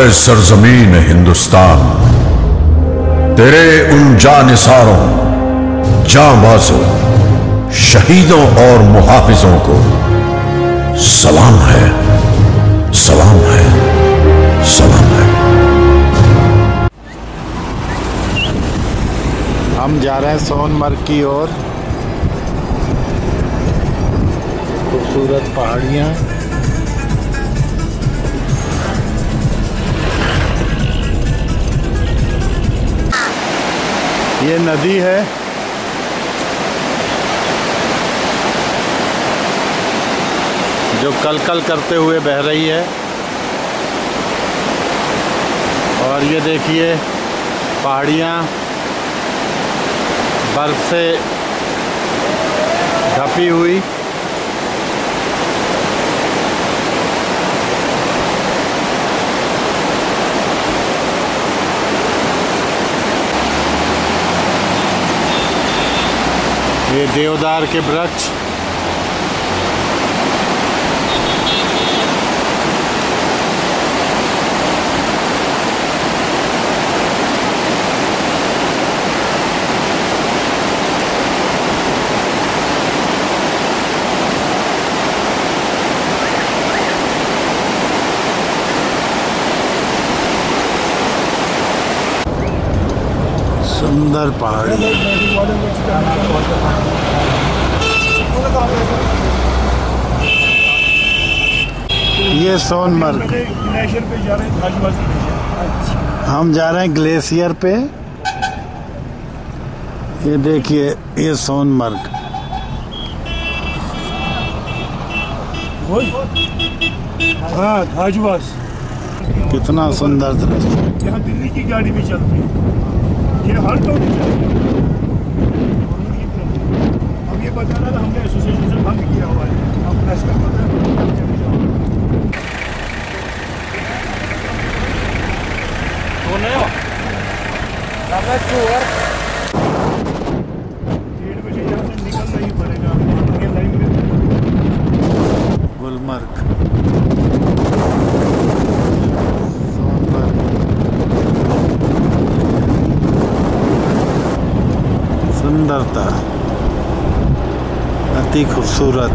है सरजमीन हिंदुस्तान, तेरे उन जानिसारों, जांबाजों, शहीदों और मुहाफिजों को सलाम है, सलाम है, सलाम है। हम जा रहे हैं सोनमर्ग की ओर। खूबसूरत पहाड़ियाँ, ये नदी है। जो कलकल करते हुए बह रही है। और ये देखिए पहाड़ियाँ बर्फ से ढपी हुई। ये देवदार के वृक्ष, सुंदर पहाड़ी। ये सोनमर्ग। हम जा रहे हैं ग्लेशियर पे। ये देखिए ये सोनमर्ग। हाँ, धाजवास। कितना सुंदर दृश्य। यहाँ दिल्ली की गाड़ी भी चलती है। ये हर तो नहीं चलती। अब ये बता रहा था हमने एसोसिएशन से बंद किया हुआ है। अब प्रेस कर पता है। तो नहीं हो। 1:30 बजे यहाँ से निकलना ही पड़ेगा। ये लाइन में गुलमर्ग। सुंदरता अति खूबसूरत।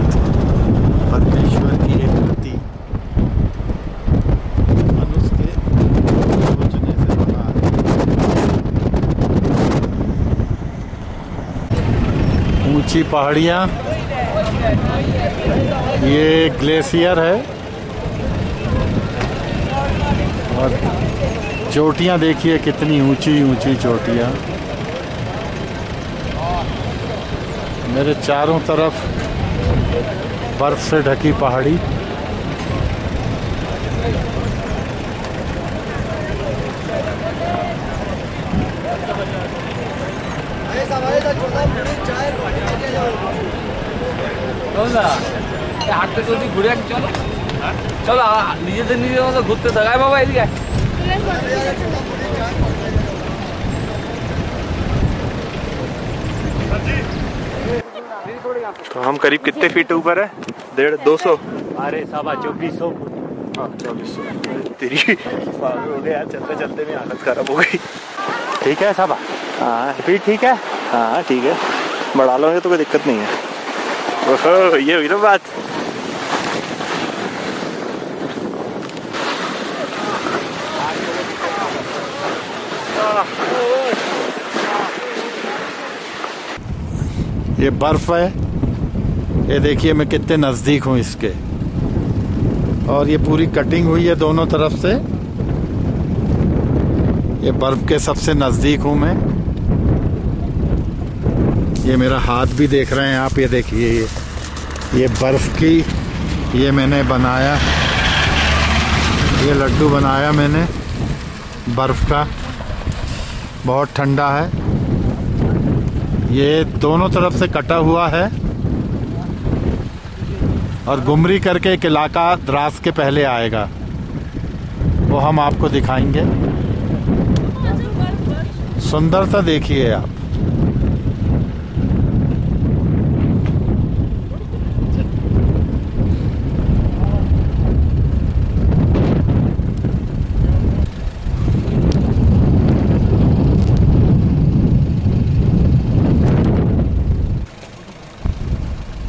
परमेश्वर की एक कृति, मनुष्य के सोचने से बना। ऊंची पहाड़ियाँ, ये ग्लेशियर है। और चोटियाँ देखिए कितनी ऊंची ऊंची चोटियाँ। मेरे चारों तरफ बर्फ से ढकी पहाड़ी। হাঁটতে চলছি ঘুরে এক চলো চলো নিজেদের নিজের মতো ঘুরতে থাকায় বাবা এদিকে। तो हम करीब कितने फीट ऊपर है? 150-200। अरे 2400 हाँ 2400। तेरी पागल हो गया यार, चलते चलते में हालत खराब हो गई। ठीक है साहब। हाँ फिर ठीक है। हाँ ठीक है, बढ़ा लोगे तो कोई दिक्कत नहीं है। ओहो ये हुई ना बात। ये बर्फ है। ये देखिए मैं कितने नज़दीक हूँ इसके। और ये पूरी कटिंग हुई है दोनों तरफ से। ये बर्फ के सबसे नज़दीक हूँ मैं। ये मेरा हाथ भी देख रहे हैं आप। ये देखिए ये बर्फ की, ये मैंने बनाया, ये लड्डू बनाया मैंने बर्फ का। बहुत ठंडा है। ये दोनों तरफ से कटा हुआ है। और गुमरी करके एक इलाका द्रास के पहले आएगा, वो हम आपको दिखाएंगे। सुंदरता देखिए आप।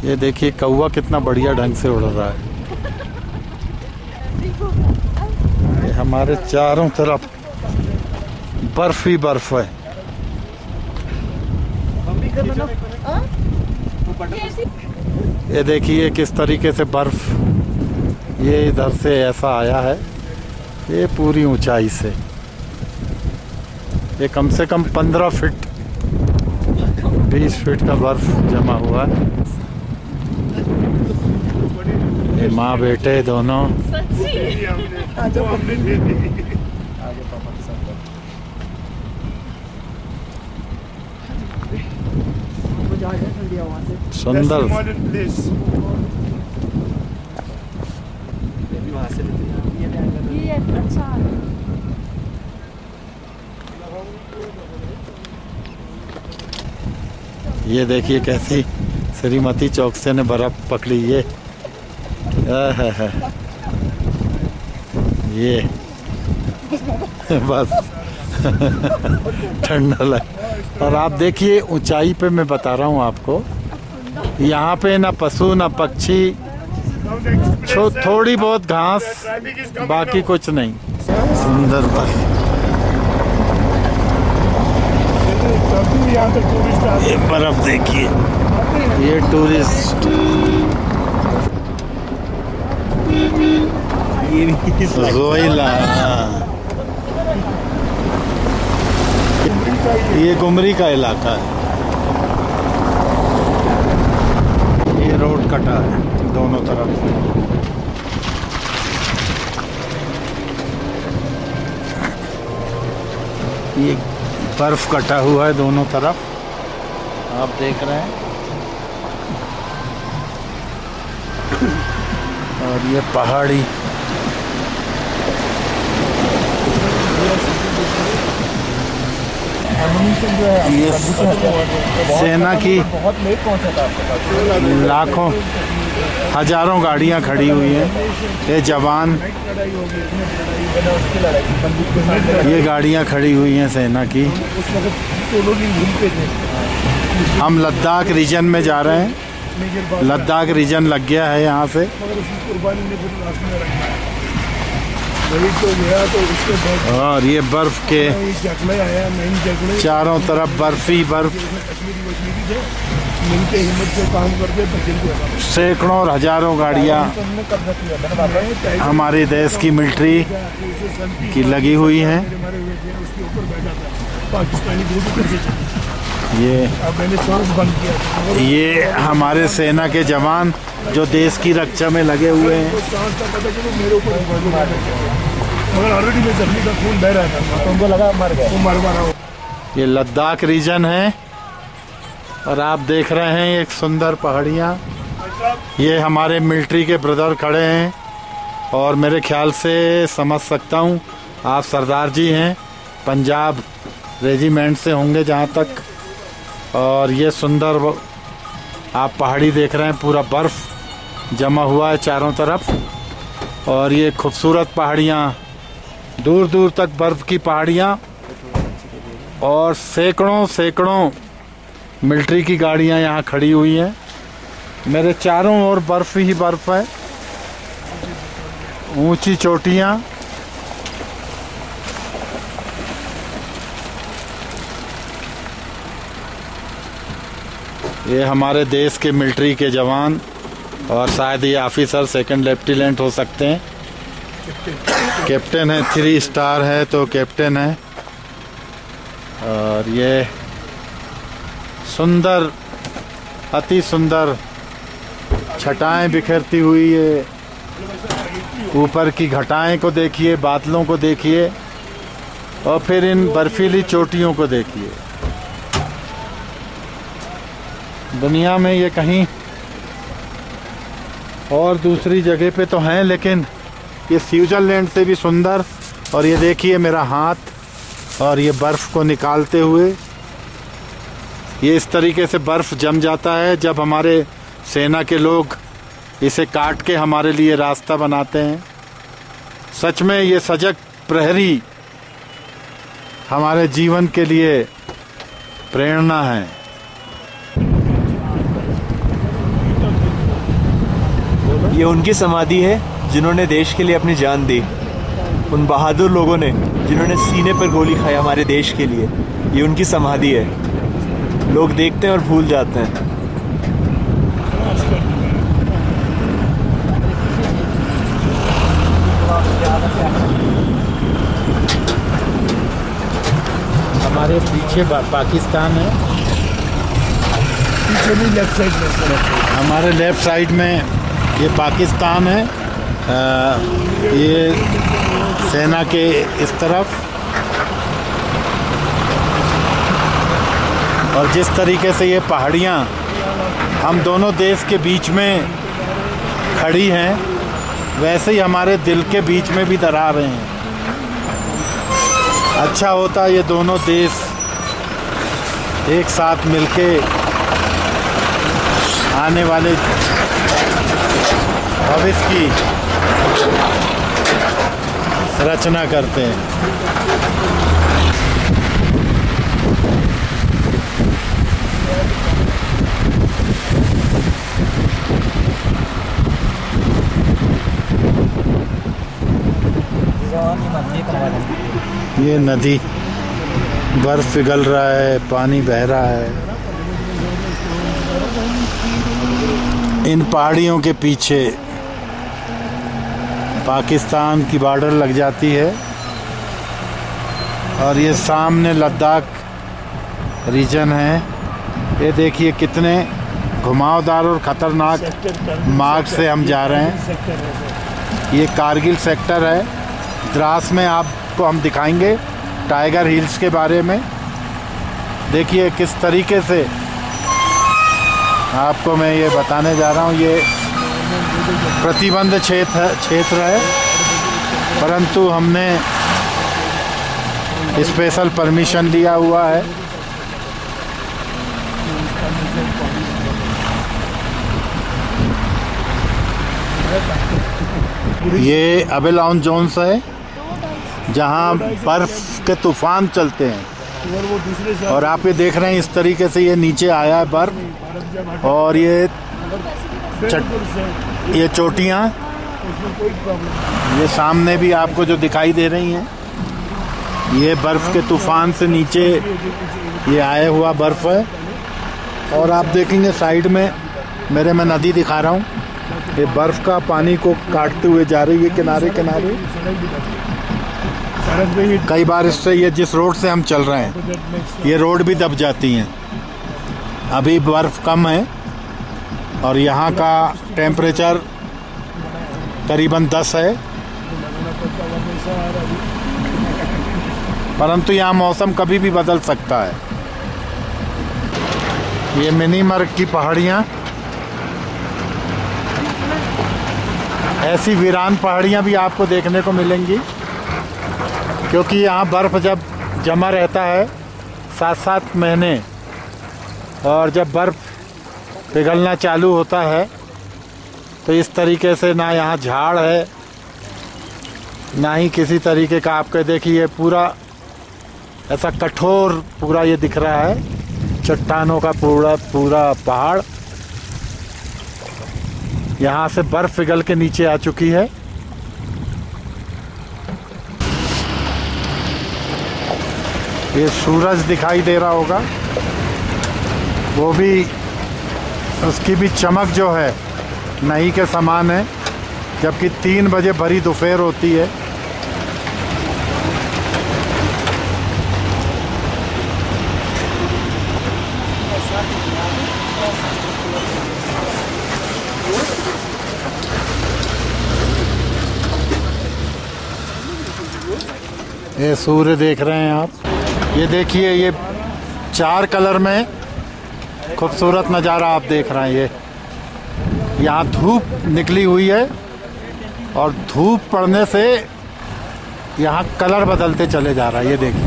ये देखिए कौवा कितना बढ़िया ढंग से उड़ रहा है। ये हमारे चारों तरफ बर्फ ही बर्फ है। ये देखिए किस तरीके से बर्फ ये इधर से ऐसा आया है, ये पूरी ऊंचाई से। ये कम से कम 15 फीट 20 फीट का बर्फ जमा हुआ है। ये माँ बेटे दोनों। सुंदर। ये देखिए कैसी श्रीमती चौकसे ने बर्फ पकड़ी। ये ये बस ठंडा लग। और आप देखिए ऊंचाई पे मैं बता रहा हूँ आपको, यहाँ पे ना पशु ना पक्षी, थोड़ी बहुत घास, बाकी कुछ नहीं। सुंदर बर्फ। ये बर्फ देखिए, ये टूरिस्ट रोइला। ये गुमरी का इलाका है। ये रोड कटा है दोनों तरफ। ये बर्फ कटा हुआ है दोनों तरफ, आप देख रहे हैं। और ये पहाड़ी, ये सेना की लाखों हजारों गाड़ियां खड़ी हुई हैं। ये जवान, ये गाड़ियां खड़ी हुई हैं सेना की। हम लद्दाख रीजन में जा रहे हैं। लद्दाख रीजन लग गया है यहाँ से। और ये बर्फ के चारों तरफ बर्फ ही बर्फ। सैकड़ों और हजारों गाड़ियाँ हमारे देश की मिलिट्री की लगी हुई हैं। ये हमारे सेना के जवान जो देश की रक्षा में लगे हुए हैं। ये लद्दाख रीजन है और आप देख रहे हैं एक सुंदर पहाड़ियाँ। ये हमारे मिलिट्री के ब्रदर खड़े हैं और मेरे ख्याल से समझ सकता हूँ आप सरदार जी हैं, पंजाब रेजिमेंट से होंगे जहाँ तक। और ये सुंदर आप पहाड़ी देख रहे हैं, पूरा बर्फ जमा हुआ है चारों तरफ। और ये खूबसूरत पहाड़ियाँ, दूर दूर तक बर्फ की पहाड़ियाँ और सैकड़ों सैकड़ों मिलिट्री की गाड़ियाँ यहाँ खड़ी हुई हैं। मेरे चारों ओर बर्फ ही बर्फ है, ऊंची चोटियाँ। ये हमारे देश के मिलिट्री के जवान और शायद ये ऑफिसर सेकंड लेफ्टिनेंट हो सकते हैं। कैप्टन है, 3 स्टार है तो कैप्टन है। और ये सुंदर, अति सुंदर छटाएं बिखरती हुई, ये ऊपर की घटाएं को देखिए, बादलों को देखिए और फिर इन बर्फीली चोटियों को देखिए। दुनिया में ये कहीं और दूसरी जगह पे तो हैं, लेकिन ये स्विट्जरलैंड से भी सुंदर। और ये देखिए मेरा हाथ और ये बर्फ़ को निकालते हुए, ये इस तरीके से बर्फ़ जम जाता है जब हमारे सेना के लोग इसे काट के हमारे लिए रास्ता बनाते हैं। सच में ये सजग प्रहरी हमारे जीवन के लिए प्रेरणा है। ये उनकी समाधि है जिन्होंने देश के लिए अपनी जान दी, उन बहादुर लोगों ने जिन्होंने सीने पर गोली खाई हमारे देश के लिए। ये उनकी समाधि है। लोग देखते हैं और भूल जाते हैं। हमारे पीछे पाकिस्तान है, पीछे भी लेफ्ट साइड में। हमारे लेफ्ट साइड में ये पाकिस्तान है। ये सेना के इस तरफ, और जिस तरीके से ये पहाड़ियाँ हम दोनों देश के बीच में खड़ी हैं, वैसे ही हमारे दिल के बीच में भी दरारें हैं। अच्छा होता ये दोनों देश एक साथ मिलके आने वाले भविष्य की रचना करते हैं। ये नदी, बर्फ पिघल रहा है, पानी बह रहा है। इन पहाड़ियों के पीछे पाकिस्तान की बॉर्डर लग जाती है और ये सामने लद्दाख रीजन है। ये देखिए कितने घुमावदार और ख़तरनाक मार्ग से हम जा रहे हैं। ये कारगिल सेक्टर है। द्रास में आपको हम दिखाएंगे टाइगर हिल्स के बारे में। देखिए किस तरीके से आपको मैं ये बताने जा रहा हूँ। ये प्रतिबंध क्षेत्र है, परंतु हमने स्पेशल परमिशन लिया हुआ है। ये अबेलॉन जोन्स है जहाँ बर्फ के तूफान चलते हैं, और आप ये देख रहे हैं इस तरीके से ये नीचे आया है बर्फ, और ये चोटियाँ ये सामने भी आपको जो दिखाई दे रही हैं, ये बर्फ के तूफान से नीचे ये आया हुआ बर्फ है। और आप देखेंगे साइड में मेरे मैं नदी दिखा रहा हूँ, ये बर्फ का पानी को काटते हुए जा रही है किनारे किनारे। कई बार इससे ये जिस रोड से हम चल रहे हैं ये रोड भी दब जाती हैं। अभी बर्फ़ कम है और यहाँ का टेम्परेचर करीबन 10 है, परंतु यहाँ मौसम कभी भी बदल सकता है। ये मिनीमर्ग की पहाड़ियाँ, ऐसी वीरान पहाड़ियाँ भी आपको देखने को मिलेंगी, क्योंकि यहाँ बर्फ़ जब जमा रहता है 7-7 महीने, और जब बर्फ़ पिघलना चालू होता है तो इस तरीके से ना यहाँ झाड़ है ना ही किसी तरीके का। आपके देखिए पूरा ऐसा कठोर पूरा ये दिख रहा है, चट्टानों का पूरा पहाड़। यहाँ से बर्फ़ पिघल के नीचे आ चुकी है। ये सूरज दिखाई दे रहा होगा, वो भी उसकी भी चमक जो है नहीं के समान है, जबकि 3 बजे भरी दोपहर होती है। ये सूर्य देख रहे हैं आप, ये देखिए ये 4 कलर में खूबसूरत नज़ारा आप देख रहे हैं। ये यहाँ धूप निकली हुई है और धूप पड़ने से यहाँ कलर बदलते चले जा रहा है। ये देखिए,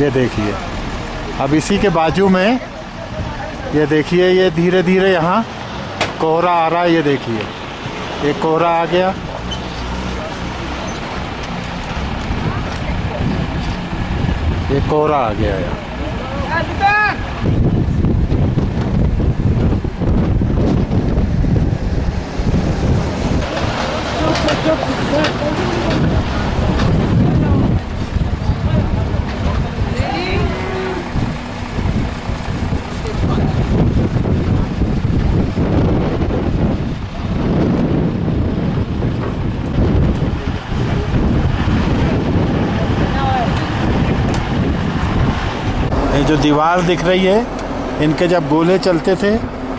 ये देखिए। अब इसी के बाजू में ये देखिए, ये धीरे धीरे यहाँ कोहरा आ रहा है। ये देखिए, ये कोहरा आ गया। ये कोहरा आ गया यार। ये जो दीवार दिख रही है, इनके जब गोले चलते थे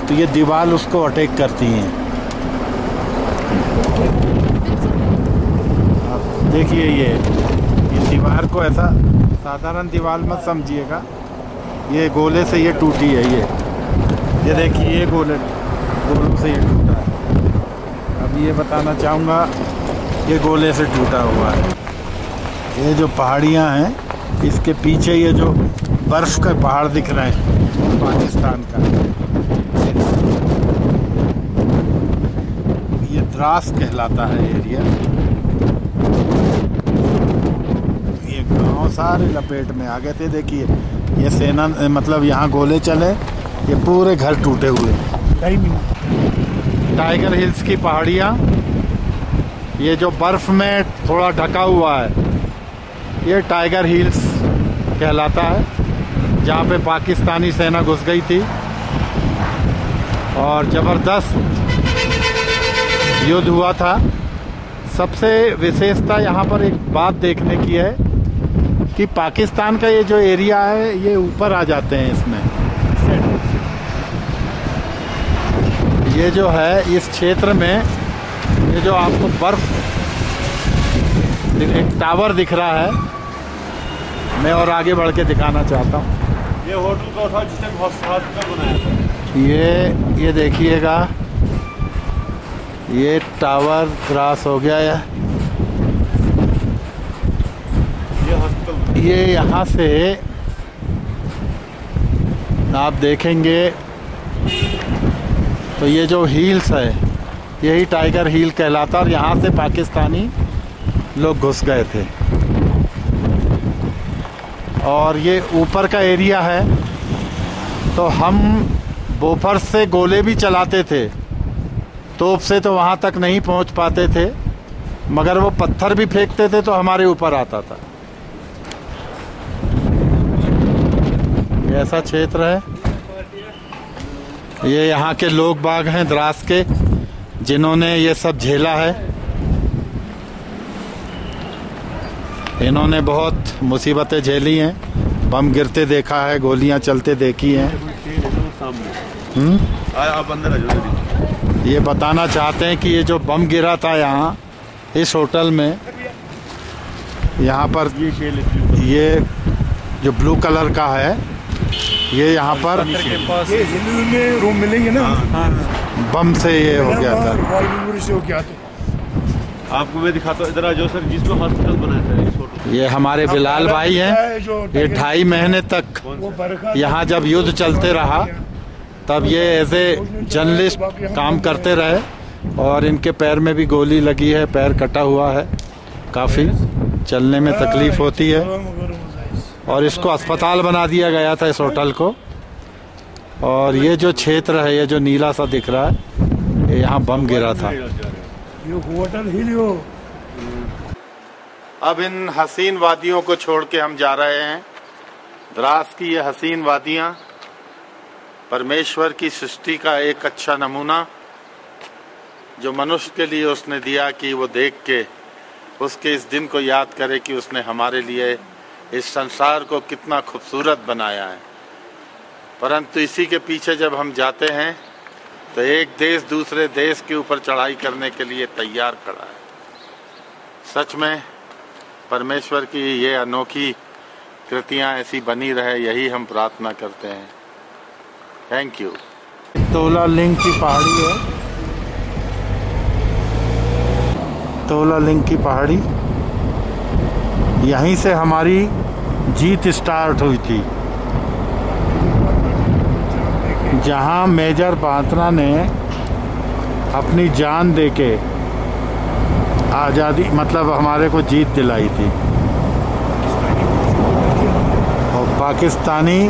तो ये दीवार उसको अटैक करती हैं। आप देखिए ये दीवार को ऐसा साधारण दीवार मत समझिएगा, ये गोले से ये टूटी है। ये देखिए ये गोलों से ये टूटा है। अब ये बताना चाहूँगा, ये गोले से टूटा हुआ है। ये जो पहाड़ियाँ हैं, इसके पीछे ये जो बर्फ के पहाड़ दिख रहे हैं पाकिस्तान का, ये द्रास कहलाता है एरिया। ये गांव सारे लपेट में आ गए थे। देखिए ये सेना, मतलब यहाँ गोले चले, ये पूरे घर टूटे हुए। टाइगर हिल्स की पहाड़ियाँ, ये जो बर्फ में थोड़ा ढका हुआ है, ये टाइगर हिल्स कहलाता है, जहाँ पे पाकिस्तानी सेना घुस गई थी और ज़बरदस्त युद्ध हुआ था। सबसे विशेषता यहाँ पर एक बात देखने की है कि पाकिस्तान का ये जो एरिया है, ये ऊपर आ जाते हैं इसमें। ये जो है इस क्षेत्र में, ये जो आपको बर्फ, एक टावर दिख रहा है, मैं और आगे बढ़ के दिखाना चाहता हूँ। ये होटल का था जिसने हॉस्पिटल बनाया था। ये देखिएगा, ये टावर क्रॉस हो गया है। ये हॉस्पिटल, ये यहाँ से आप देखेंगे तो ये जो हील्स है, यही टाइगर हील कहलाता, और यहाँ से पाकिस्तानी लोग घुस गए थे। और ये ऊपर का एरिया है, तो हम बोफर से गोले भी चलाते थे, तोप से तो वहाँ तक नहीं पहुँच पाते थे, मगर वो पत्थर भी फेंकते थे तो हमारे ऊपर आता था। ये ऐसा क्षेत्र है। ये यहाँ के लोग बाग हैं द्रास के, जिन्होंने ये सब झेला है। इन्होंने बहुत मुसीबतें झेली हैं, बम गिरते देखा है, गोलियां चलते देखी हैं। आप अंदर आ जाओ। ये बताना चाहते हैं कि ये जो बम गिरा था यहाँ इस होटल में, यहाँ पर ये जो ब्लू कलर का है, ये यहाँ पर ये में रूम मिलेंगे ना, बम से ये हो गया था। से हो गया था। आपको मैं दिखाता हूँ, इधर आ जाओ सर, जिसमें हॉस्पिटल बनाया था इस होटल। ये हमारे बिलाल भाई हैं। ये 2.5 महीने तक यहाँ जब युद्ध चलते रहा, तब ये एज ए जर्नलिस्ट काम करते रहे, और इनके पैर में भी गोली लगी है, पैर कटा हुआ है, काफ़ी चलने में तकलीफ होती है, और इसको अस्पताल बना दिया गया था इस होटल को। और ये जो क्षेत्र है, ये जो नीला सा दिख रहा है, ये यहाँ बम गिरा था। ये होटल हिल हो। अब इन हसीन वादियों को छोड़ के हम जा रहे हैं। द्रास की ये हसीन वादियाँ परमेश्वर की सृष्टि का एक अच्छा नमूना, जो मनुष्य के लिए उसने दिया कि वो देख के उसके इस दिन को याद करे कि उसने हमारे लिए इस संसार को कितना खूबसूरत बनाया है। परंतु इसी के पीछे जब हम जाते हैं तो एक देश दूसरे देश के ऊपर चढ़ाई करने के लिए तैयार खड़ा है। सच में परमेश्वर की ये अनोखी कृतियाँ ऐसी बनी रहे, यही हम प्रार्थना करते हैं। Thank you. तोला लिंग की पहाड़ी है, तोला लिंग की पहाड़ी, यहीं से हमारी जीत स्टार्ट हुई थी, जहां मेजर बात्रा ने अपनी जान देके आज़ादी, मतलब हमारे को जीत दिलाई थी, और पाकिस्तानी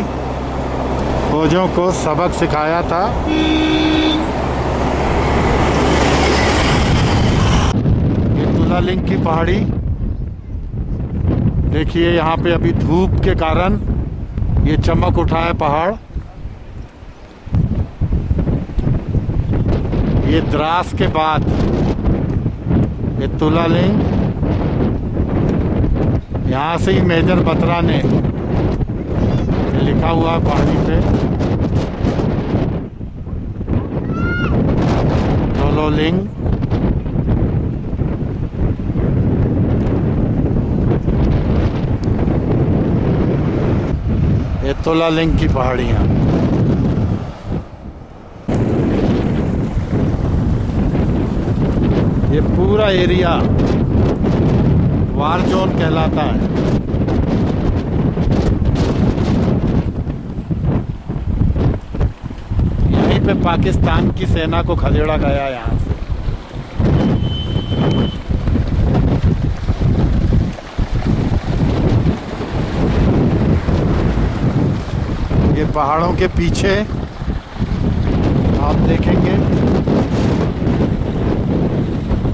फौजों को सबक सिखाया था। तुलालिंग की पहाड़ी देखिए। यहाँ पे अभी धूप के कारण ये चमक उठा है पहाड़। ये द्रास के बाद ये तुलालिंग, यहाँ से ही मेजर बत्रा ने लिखा हुआ है पहाड़ी पे तुलालिंग। ये तुलालिंग की पहाड़ियाँ। ये पूरा एरिया वार जोन कहलाता है। यहीं पे पाकिस्तान की सेना को खदेड़ा गया यहाँ से। ये पहाड़ों के पीछे आप देखेंगे,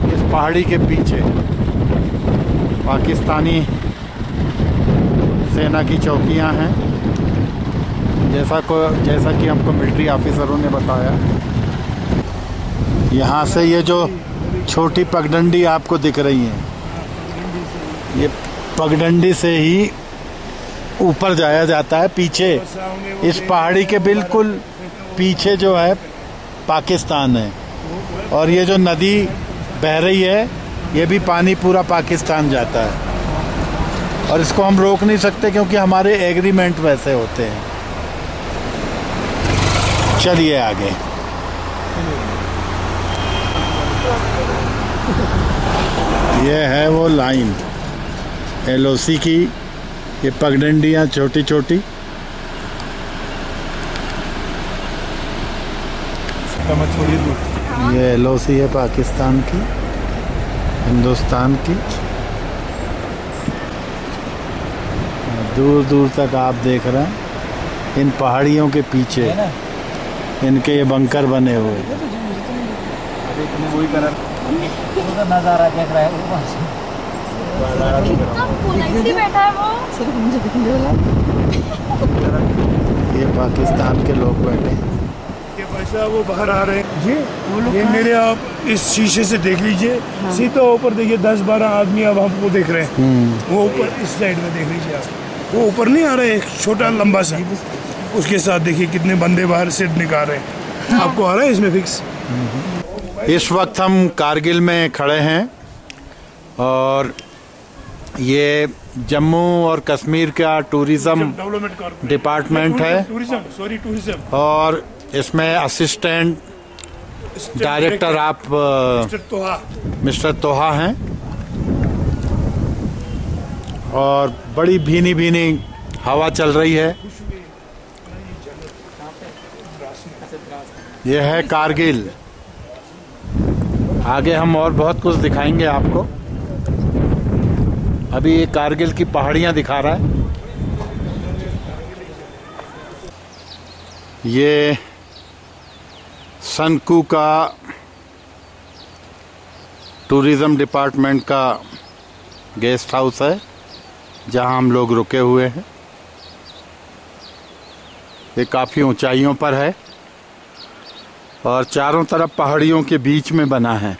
इस पहाड़ी के पीछे पाकिस्तानी सेना की चौकियां हैं, जैसा कि हमको मिलिट्री ऑफिसरों ने बताया। यहाँ से ये जो छोटी पगडंडी आपको दिख रही है, ये पगडंडी से ही ऊपर जाया जाता है। पीछे इस पहाड़ी के बिल्कुल पीछे जो है पाकिस्तान है, और ये जो नदी बह रही है ये भी पानी पूरा पाकिस्तान जाता है, और इसको हम रोक नहीं सकते क्योंकि हमारे एग्रीमेंट वैसे होते हैं। चलिए आगे। ये है वो लाइन LOC की। ये पगडंडियाँ छोटी छोटी, ये LOC है पाकिस्तान की, हिंदुस्तान की। दूर दूर तक आप देख रहे हैं इन पहाड़ियों के पीछे इनके ये बंकर बने हुए। नजारा देख रहा है बैठा है वो। ये पाकिस्तान के लोग बैठे हैं। ये भाई साहब वो बाहर आ रहे हैं जी, ये मेरे आप इस शीशे से देख लीजिए। सीधा ऊपर देखिए 10-12 आदमी अब हमको देख रहे हैं। वो ऊपर इस साइड में देख लीजिए आप, वो ऊपर नहीं आ रहे, एक छोटा लंबा सा, उसके साथ देखिए कितने बंदे बाहर से निकाल रहे हैं। आपको आ रहा है इसमें फिक्स। इस वक्त हम कारगिल में खड़े हैं और ये जम्मू और कश्मीर का टूरिज्म डिपार्टमेंट है, टूरिज्म, और इसमें असिस्टेंट डायरेक्टर आप मिस्टर तोहा हैं। और बड़ी भीनी भीनी हवा चल रही है। यह है कारगिल। आगे हम और बहुत कुछ दिखाएंगे आपको। अभी ये कारगिल की पहाड़ियाँ दिखा रहा है। ये सनकू का टूरिज्म डिपार्टमेंट का गेस्ट हाउस है जहां हम लोग रुके हुए हैं। ये काफ़ी ऊंचाइयों पर है और चारों तरफ पहाड़ियों के बीच में बना है।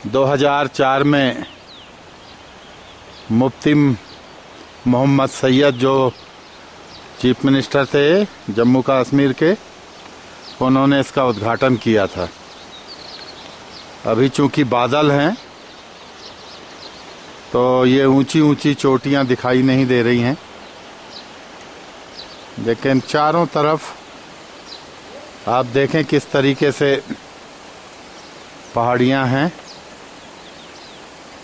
2004 में मुफ्ती मोहम्मद सैयद जो चीफ मिनिस्टर थे जम्मू कश्मीर के, उन्होंने इसका उद्घाटन किया था। अभी चूंकि बादल हैं तो ये ऊंची ऊंची चोटियां दिखाई नहीं दे रही हैं, लेकिन चारों तरफ आप देखें किस तरीके से पहाड़ियां हैं।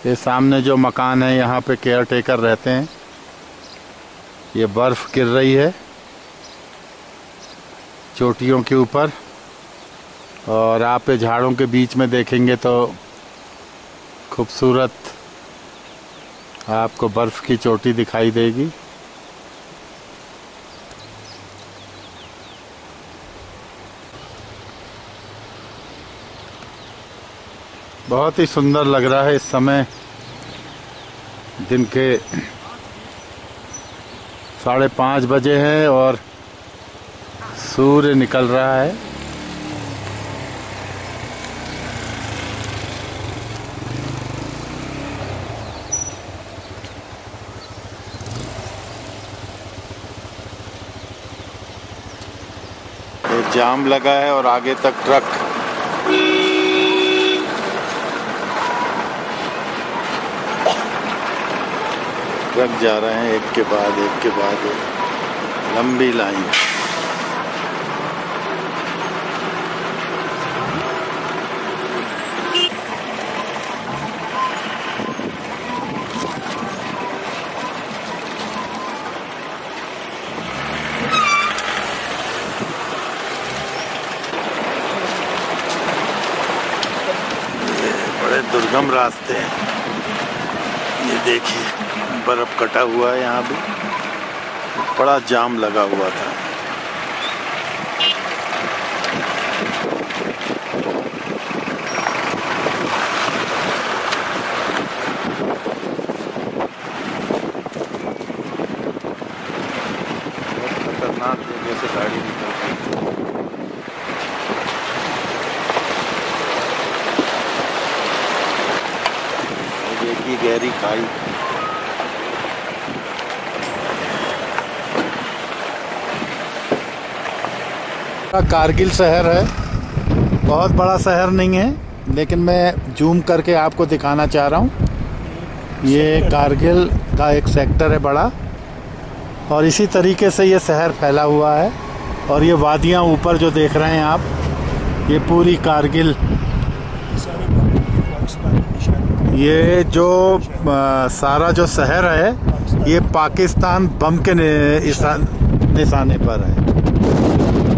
ये सामने जो मकान है यहाँ पे केयर टेकर रहते हैं। ये बर्फ़ गिर रही है चोटियों के ऊपर, और आप ये झाड़ों के बीच में देखेंगे तो खूबसूरत आपको बर्फ़ की चोटी दिखाई देगी। बहुत ही सुंदर लग रहा है। इस समय दिन के 5:30 बजे हैं और सूर्य निकल रहा है। ये जाम लगा है और आगे तक ट्रक जा रहे हैं, एक के बाद एक लंबी लाइन। बड़े दुर्गम रास्ते हैं। ये देखिए बर्फ कटा हुआ है, यहाँ भी बड़ा जाम लगा हुआ था। बहुत खतरनाक जगह से गाड़ी निकल रही है। देखिए गहरी खाई। कारगिल शहर है, बहुत बड़ा शहर नहीं है, लेकिन मैं जूम करके आपको दिखाना चाह रहा हूँ। ये कारगिल का एक सेक्टर है बड़ा, और इसी तरीके से ये शहर फैला हुआ है। और ये वादियाँ ऊपर जो देख रहे हैं आप, ये पूरी कारगिल, ये जो सारा जो शहर है ये पाकिस्तान बम के निशाने पर है।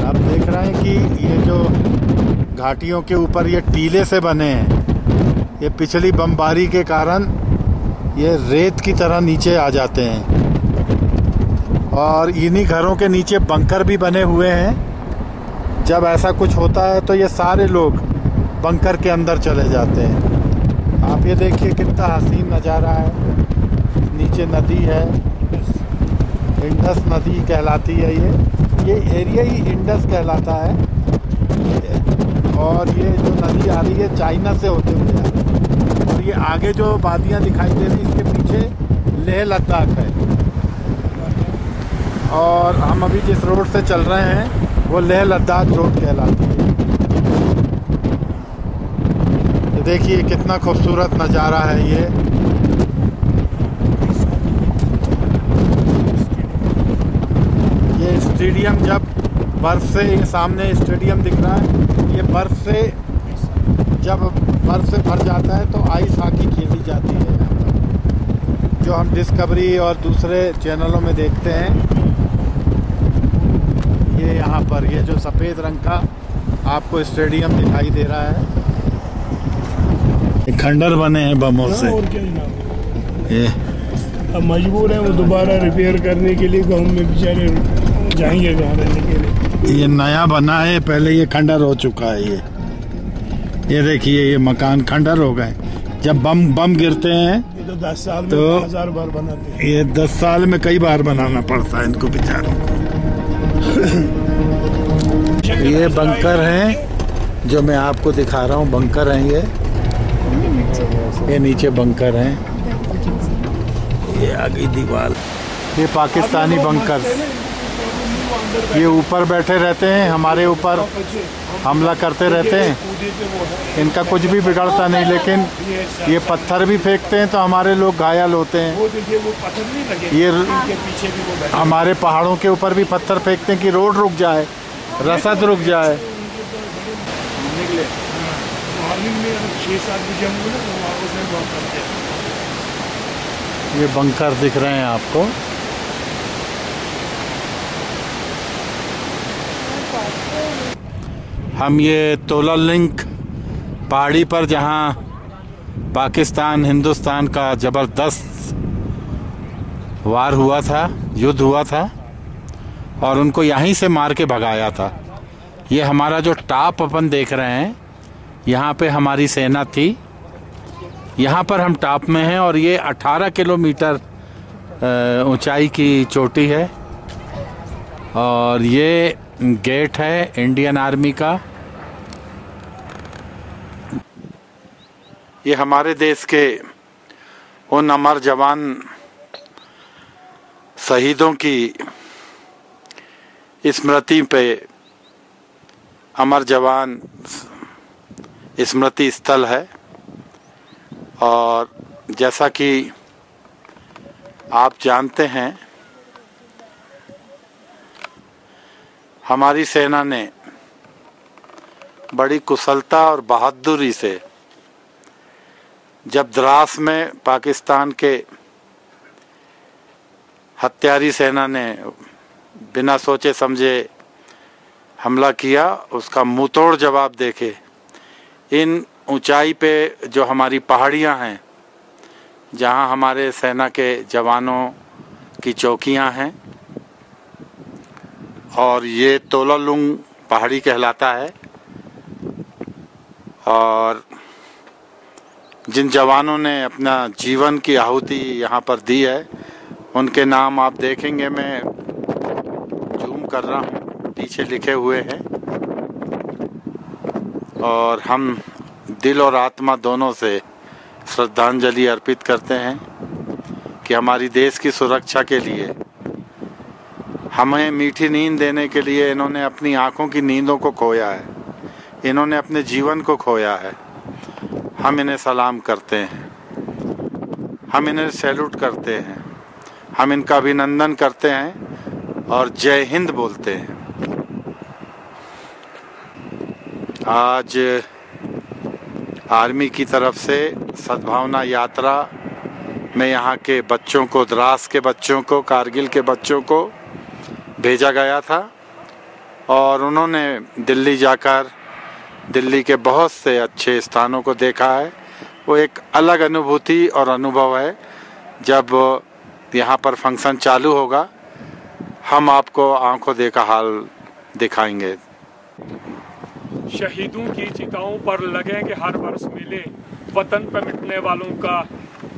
आप देख रहे हैं कि ये जो घाटियों के ऊपर ये टीले से बने हैं, ये पिछली बमबारी के कारण ये रेत की तरह नीचे आ जाते हैं। और इन्हीं घरों के नीचे बंकर भी बने हुए हैं। जब ऐसा कुछ होता है तो ये सारे लोग बंकर के अंदर चले जाते हैं। आप ये देखिए कितना हसीन नज़ारा है। नीचे नदी है, इंडस नदी कहलाती है। ये एरिया ही इंडस कहलाता है। और ये जो नदी आ रही है चाइना से होते हुए आ रही है। और ये आगे जो वादियाँ दिखाई दे रही है, इसके पीछे लेह लद्दाख है। और हम अभी जिस रोड से चल रहे हैं वो लेह लद्दाख रोड कहलाती है। तो देखिए कितना खूबसूरत नज़ारा है ये। स्टेडियम जब बर्फ से, ये सामने स्टेडियम दिख रहा है, ये बर्फ से जब बर्फ से भर जाता है तो आइस हॉकी खेली जाती है यहाँ पर, जो हम डिस्कवरी और दूसरे चैनलों में देखते हैं। ये यहाँ पर ये जो सफ़ेद रंग का आपको स्टेडियम दिखाई दे रहा है, ये खंडर बने हैं बमों से। ये अब मजबूर हैं वो दोबारा रिपेयर करने के लिए, गाँव में बेचारे जाएंगे गाँव रहने के लिए। ये नया बना है, पहले ये खंडर हो चुका है। ये देखिए ये मकान खंडर हो गए। जब बम गिरते हैं ये तो 10 साल में तो 1000 बार बनाते हैं। ये 10 साल में कई बार बनाना पड़ता है इनको बेचारों को। ये बंकर हैं जो मैं आपको दिखा रहा हूँ, बंकर हैं ये नीचे बंकर हैं। ये आगे दीवार, ये पाकिस्तानी बंकर, ये ऊपर बैठे रहते हैं, हमारे ऊपर हमला करते रहते हैं। इनका कुछ भी बिगड़ता नहीं, लेकिन ये पत्थर भी फेंकते हैं तो हमारे लोग घायल होते हैं। ये हमारे पहाड़ों के ऊपर भी पत्थर फेंकते हैं कि रोड रुक जाए, रसद रुक जाए। ये बंकर दिख रहे हैं आपको। हम ये तोलालिंक पहाड़ी पर, जहाँ पाकिस्तान हिंदुस्तान का ज़बरदस्त वार हुआ था, युद्ध हुआ था, और उनको यहीं से मार के भगाया था। ये हमारा जो टॉप अपन देख रहे हैं, यहाँ पे हमारी सेना थी यहाँ पर हम टॉप में हैं और ये 18 किलोमीटर ऊंचाई की चोटी है और ये गेट है इंडियन आर्मी का। ये हमारे देश के उन अमर जवान शहीदों की स्मृति पे अमर जवान स्मृति स्थल है। और जैसा कि आप जानते हैं, हमारी सेना ने बड़ी कुशलता और बहादुरी से जब द्रास में पाकिस्तान के हत्यारी सेना ने बिना सोचे समझे हमला किया, उसका मुंहतोड़ जवाब देके इन ऊंचाई पे जो हमारी पहाड़ियां हैं, जहां हमारे सेना के जवानों की चौकियां हैं, और ये तोलालुंग पहाड़ी कहलाता है। और जिन जवानों ने अपना जीवन की आहुति यहाँ पर दी है, उनके नाम आप देखेंगे, मैं जूम कर रहा हूँ, पीछे लिखे हुए हैं। और हम दिल और आत्मा दोनों से श्रद्धांजलि अर्पित करते हैं कि हमारी देश की सुरक्षा के लिए, हमें मीठी नींद देने के लिए इन्होंने अपनी आंखों की नींदों को खोया है, इन्होंने अपने जीवन को खोया है। हम इन्हें सलाम करते हैं, हम इन्हें सैल्यूट करते हैं, हम इनका अभिनंदन करते हैं और जय हिंद बोलते हैं। आज आर्मी की तरफ से सद्भावना यात्रा में यहाँ के बच्चों को, द्रास के बच्चों को, कारगिल के बच्चों को भेजा गया था और उन्होंने दिल्ली जाकर दिल्ली के बहुत से अच्छे स्थानों को देखा है। वो एक अलग अनुभूति और अनुभव है। जब यहाँ पर फंक्शन चालू होगा, हम आपको आंखों देखा हाल दिखाएंगे। शहीदों की चिताओं पर लगेंगे हर वर्ष मेले, वतन पर मिटने वालों का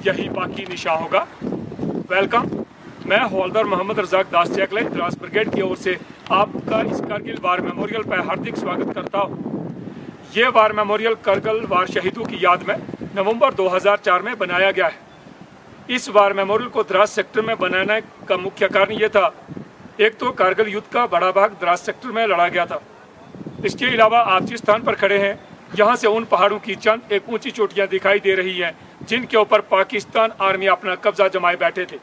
यही बाकी निशा होगा। वेलकम, मैं हवलदार मोहम्मद रजाक दास चैकले द्रास ब्रिगेड की ओर से आपका इस कारगिल वार मेमोरियल पर हार्दिक स्वागत करता हूँ। ये वार मेमोरियल कारगिल वार शहीदों की याद में नवंबर 2004 में बनाया गया है। इस वार मेमोरियल को द्रास सेक्टर में बनाने का मुख्य कारण ये था, एक तो कारगिल युद्ध का बड़ा भाग द्रास सेक्टर में लड़ा गया था। इसके अलावा आप जिस स्थान पर खड़े हैं, यहाँ से उन पहाड़ों की चंद एक ऊंची चोटियाँ दिखाई दे रही हैं, जिनके ऊपर पाकिस्तान आर्मी अपना कब्जा जमाए बैठे थे।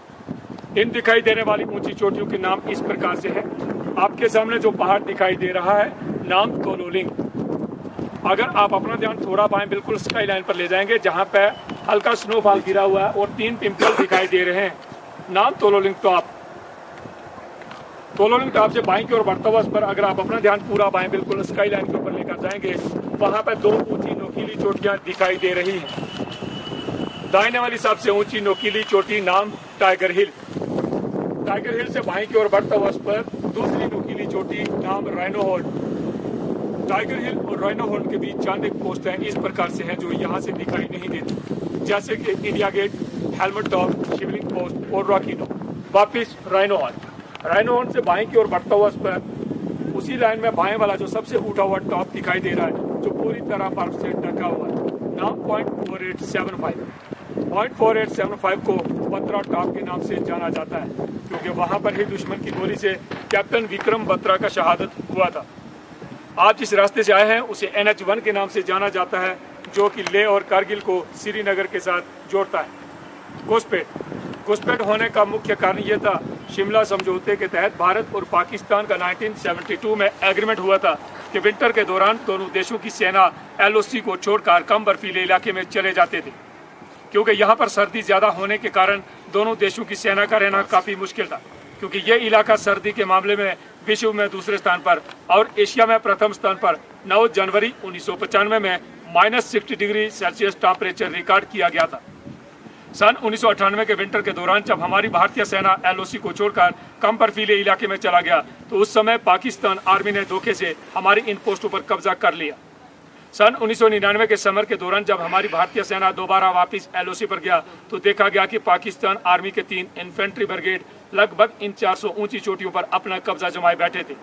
इन दिखाई देने वाली ऊंची चोटियों के नाम इस प्रकार से है। आपके सामने जो पहाड़ दिखाई दे रहा है, नाम तोलोलिंग। अगर आप अपना ध्यान थोड़ा बाएं बिल्कुल स्काई लाइन पर ले जाएंगे, जहाँ पे हल्का स्नोफॉल गिरा हुआ है और 3 पिंपल दिखाई दे रहे हैं, नाम तोलोलिंग टॉप। तोलोलिंग टॉप से बाएं की ओर बढ़ता हुआ, पर अगर आप अपना ध्यान पूरा बाएं बिल्कुल स्काई लाइन के ऊपर लेकर जाएंगे, वहां पर 2 ऊंची नोकीली चोटियां दिखाई दे रही हैं। दाहिने वाली सबसे ऊंची नोकीली चोटी नाम टाइगर हिल। टाइगर हिल से बाएं की ओर बढ़ता हुआ, पर दूसरी नोकीली चोटी नाम राइनो होल्ड। टाइगर हिल और राइनो होल्ड के बीच चांद एक पोस्ट है, इस प्रकार से है, जो यहाँ से दिखाई नहीं देती, जैसे कि इंडिया गेट, हेलमेट टॉप, शिवलिंग पोस्ट और रॉकी टॉप। वापिस राइनो होल्ड। राइनो होल्ड से बाएं की ओर बढ़ता हुआ, पर उसी लाइन में बाएं वाला जो सबसे उठा हुआ टॉप दिखाई दे रहा है, जो पूरी तरह बर्फ से ढका हुआ है, नाम 0.4875। 0.4875 को बत्रा टॉप के नाम से जाना जाता है, क्योंकि वहां पर ही दुश्मन की गोली से कैप्टन विक्रम बत्रा का शहादत हुआ था। आप जिस रास्ते से आए हैं उसे NH1 के नाम से जाना जाता है, जो कि लेह और कारगिल को श्रीनगर के साथ जोड़ता है। घुसपैठ होने का मुख्य कारण यह था, शिमला समझौते के तहत भारत और पाकिस्तान का 1972 में एग्रीमेंट हुआ था कि विंटर के दौरान दोनों देशों की सेना LOC को छोड़कर कम बर्फीले इलाके में चले जाते थे, क्योंकि यहाँ पर सर्दी ज़्यादा होने के कारण दोनों देशों की सेना का रहना काफ़ी मुश्किल था, क्योंकि ये इलाका सर्दी के मामले में विश्व में दूसरे स्थान पर और एशिया में प्रथम स्थान पर 9 जनवरी 1995 में -60 डिग्री सेल्सियस टेम्परेचर रिकॉर्ड किया गया था। सन 1998 के विंटर के दौरान जब हमारी भारतीय सेना LOC को छोड़कर कम बर्फीले इलाके में चला गया, तो उस समय पाकिस्तान आर्मी ने धोखे से हमारी इन पोस्टों पर कब्जा कर लिया। सन 1999 के समर के दौरान जब हमारी भारतीय सेना दोबारा वापस LOC पर गया तो देखा गया कि पाकिस्तान आर्मी के 3 इन्फेंट्री ब्रिगेड लगभग इन 400 ऊंची चोटियों पर अपना कब्जा जमाए बैठे थे।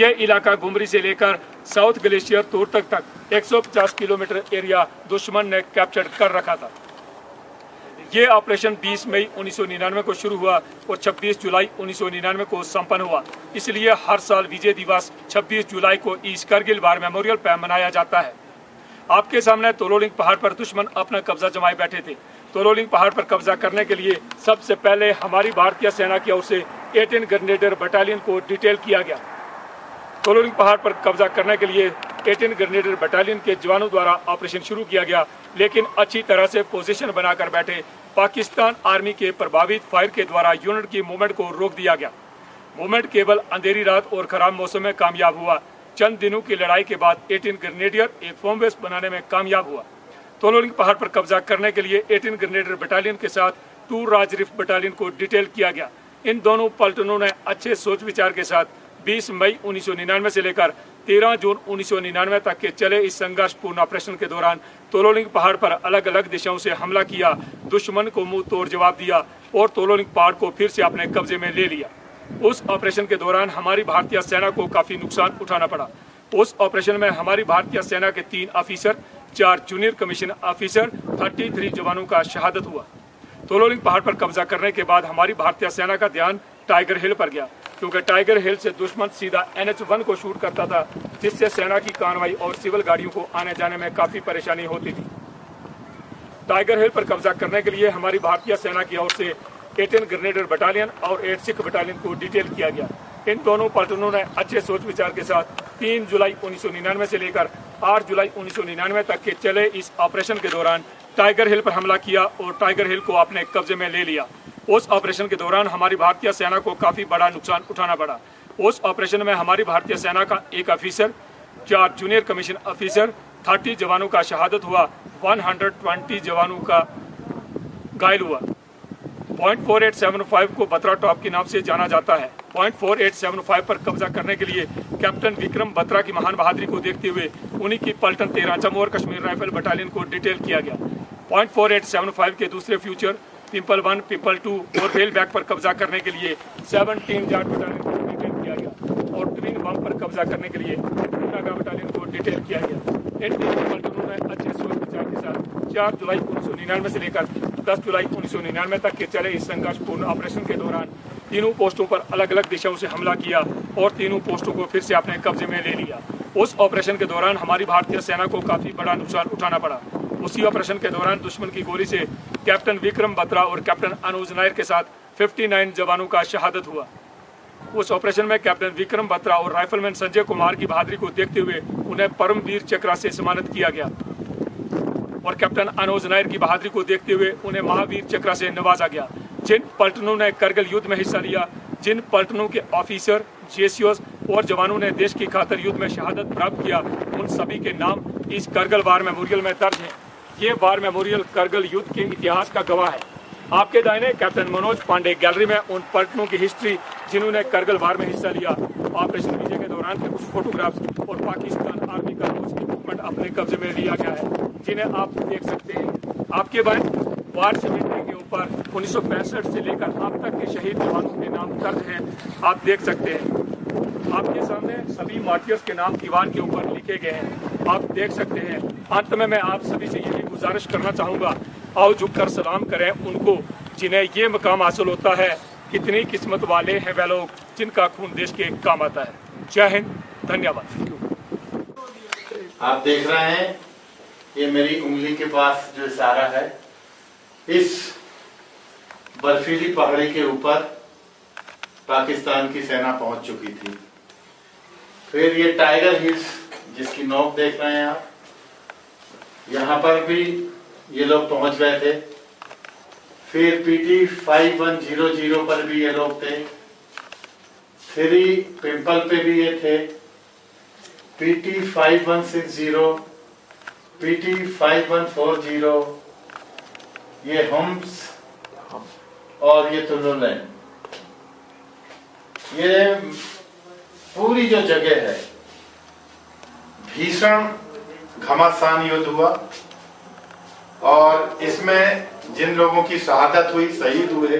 यह इलाका गुमरी से लेकर साउथ ग्लेशियर तोर तक 150 किलोमीटर एरिया दुश्मन ने कैप्चर कर रखा था। ये ऑपरेशन 20 मई 1999 को शुरू हुआ और 26 जुलाई 1999 को संपन्न हुआ। इसलिए हर साल विजय दिवस 26 जुलाई को ईस्ट करगिल वार मेमोरियल पर मनाया जाता है। आपके सामने तोलोलिंग पहाड़ पर दुश्मन अपना कब्जा जमाए बैठे थे। तोलोलिंग पहाड़ पर कब्जा करने के लिए सबसे पहले हमारी भारतीय सेना की ओर से 18 ग्रेनेडियर बटालियन को डिटेल किया गया। तोलोलिंग पहाड़ पर कब्जा करने के लिए 18 ग्रेनेडियर बटालियन के जवानों द्वारा ऑपरेशन शुरू किया गया, लेकिन अच्छी तरह से पोजीशन बनाकर बैठे पाकिस्तान आर्मी के प्रभावित फायर के द्वारा यूनिट की मूवमेंट को रोक दिया गया। मूवमेंट केवल अंधेरी रात और खराब मौसम में कामयाब हुआ। चंद दिनों की लड़ाई के बाद 18 ग्रेनेडियर एक फॉर्म बेस बनाने में कामयाब हुआ। तोलोलिंग पहाड़ पर कब्जा करने के लिए 18 ग्रेनेडियर बटालियन के साथ 2 राजरिफ बटालियन को डिटेल किया गया। इन दोनों पलटनों ने अच्छे सोच विचार के साथ 20 मई 1999 से लेकर 13 जून 1999 तक के चले इस संघर्षपूर्ण ऑपरेशन के दौरान तोलोलिंग पहाड़ पर अलग अलग दिशाओं से हमला किया, दुश्मन को मुंह तोड़ जवाब दिया और तोलोलिंग पहाड़ को फिर से अपने कब्जे में ले लिया। उस ऑपरेशन के दौरान हमारी भारतीय सेना को काफी नुकसान उठाना पड़ा। उस ऑपरेशन में हमारी भारतीय सेना के 3 ऑफिसर, 4 जूनियर कमीशन ऑफिसर, 33 जवानों का शहादत हुआ। तोलोलिंग पहाड़ पर कब्जा करने के बाद हमारी भारतीय सेना का ध्यान टाइगर हिल पर गया, क्योंकि टाइगर हिल से दुश्मन सीधा NH1 को शूट करता था, जिससे सेना की कार्रवाई और सिविल गाड़ियों को आने जाने में काफी परेशानी होती थी। टाइगर हिल पर कब्जा करने के लिए हमारी भारतीय सेना की ओर से 18 ग्रेनेडियर बटालियन और 8 सिख बटालियन को डिटेल किया गया। इन दोनों प्लाटूनों ने अच्छे सोच विचार के साथ 3 जुलाई 1999 से लेकर 8 जुलाई 1999 तक के चले इस ऑपरेशन के दौरान टाइगर हिल पर हमला किया और टाइगर हिल को अपने कब्जे में ले लिया। उस ऑपरेशन के दौरान हमारी भारतीय सेना को काफी बड़ा नुकसान उठाना पड़ा। उस ऑपरेशन में हमारी भारतीय सेना का 1 ऑफिसर, 4 जूनियर कमीशन ऑफिसर, 30 जवानों का शहादत हुआ, 120 जवानों का घायल हुआ। पॉइंट 4875 को बत्रा टॉप के नाम से जाना जाता है। पॉइंट 4875 पर कब्जा करने के लिए कैप्टन विक्रम बत्रा की महान बहादुरी को देखते हुए उन्हीं की पलटन 13 जम्मू और कश्मीर राइफल बटालियन को डिटेल किया गया। पॉइंट 4875 के दूसरे फ्यूचर पिंपल 1, पिंपल 2 और रेल बैक पर कब्जा करने के लिए 17 जाट बटालियन को डिटेल किया गया और ट्विन बम पर कब्जा करने के लिए नागा बटालियन को डिटेल किया गया। इन तीनों प्लाटूनों ने अच्छे सोच विचार के साथ 4 जुलाई 1999 से लेकर 10 जुलाई 1999 तक के चले इस संघर्षपूर्ण ऑपरेशन के दौरान तीनों पोस्टों पर अलग अलग दिशाओं से हमला किया और तीनों पोस्टों को फिर से अपने कब्जे में ले लिया। उस ऑपरेशन के दौरान हमारी भारतीय सेना को काफी बड़ा नुकसान उठाना पड़ा। उसी ऑपरेशन के दौरान दुश्मन की गोली से कैप्टन विक्रम बत्रा और कैप्टन अनुज नायर के साथ 59 जवानों का शहादत हुआ। उस ऑपरेशन में कैप्टन विक्रम बत्रा और राइफलमैन संजय कुमार की बहादुरी को देखते हुए उन्हें परमवीर चक्र से सम्मानित किया गया और कैप्टन अनुज नायर की बहादुरी को देखते हुए उन्हें महावीर चक्र से नवाजा गया। जिन पलटनों ने करगिल युद्ध में हिस्सा लिया, जिन पलटनों के ऑफिसर, जेसीओस और जवानों ने देश की खातिर युद्ध में शहादत प्राप्त किया, उन सभी के नाम इस करगिल वार मेमोरियल में दर्ज है। ये वार मेमोरियल करगिल युद्ध के इतिहास का गवाह है। आपके दाहिने कैप्टन मनोज पांडे गैलरी में उन पलटनों की हिस्ट्री जिन्होंने करगिल वार में हिस्सा लिया, ऑपरेशन विजय के दौरान के कुछ फोटोग्राफ्स और पाकिस्तान आर्मी का कुछ इक्विपमेंट अपने कब्जे में लिया गया है, जिन्हें आप देख सकते हैं। आपके बाएं वार सिमेट्री के ऊपर 1965 से लेकर अब तक के शहीद जवानों के नाम दर्ज हैं, आप देख सकते हैं। आपके सामने सभी मार्टियर्स के नाम दीवार के ऊपर लिखे गए हैं, आप देख सकते हैं। अंत में मैं आप सभी से यही गुजारिश करना चाहूँगा, आओ झुककर सलाम करें उनको जिन्हें ये मकाम हासिल होता है। कितनी किस्मत वाले हैं वे लोग जिनका खून देश के काम आता है। जय हिंद, धन्यवाद। आप देख रहे हैं ये मेरी उंगली के पास जो इशारा है, इस बर्फीली पहाड़ी के ऊपर पाकिस्तान की सेना पहुंच चुकी थी। फिर ये टाइगर हिल्स जिसकी नोक देख रहे हैं आप, यहाँ पर भी ये लोग पहुंच गए थे। फिर PT 5100 पर भी ये लोग थे। 3 पिंपल पे भी ये थे। PT 5160, PT 5140, ये हम्स और ये तुलुलैन। ये पूरी जो जगह है भीषण घमासान युद्ध हुआ और इसमें जिन लोगों की शहादत हुई, शहीद हुए,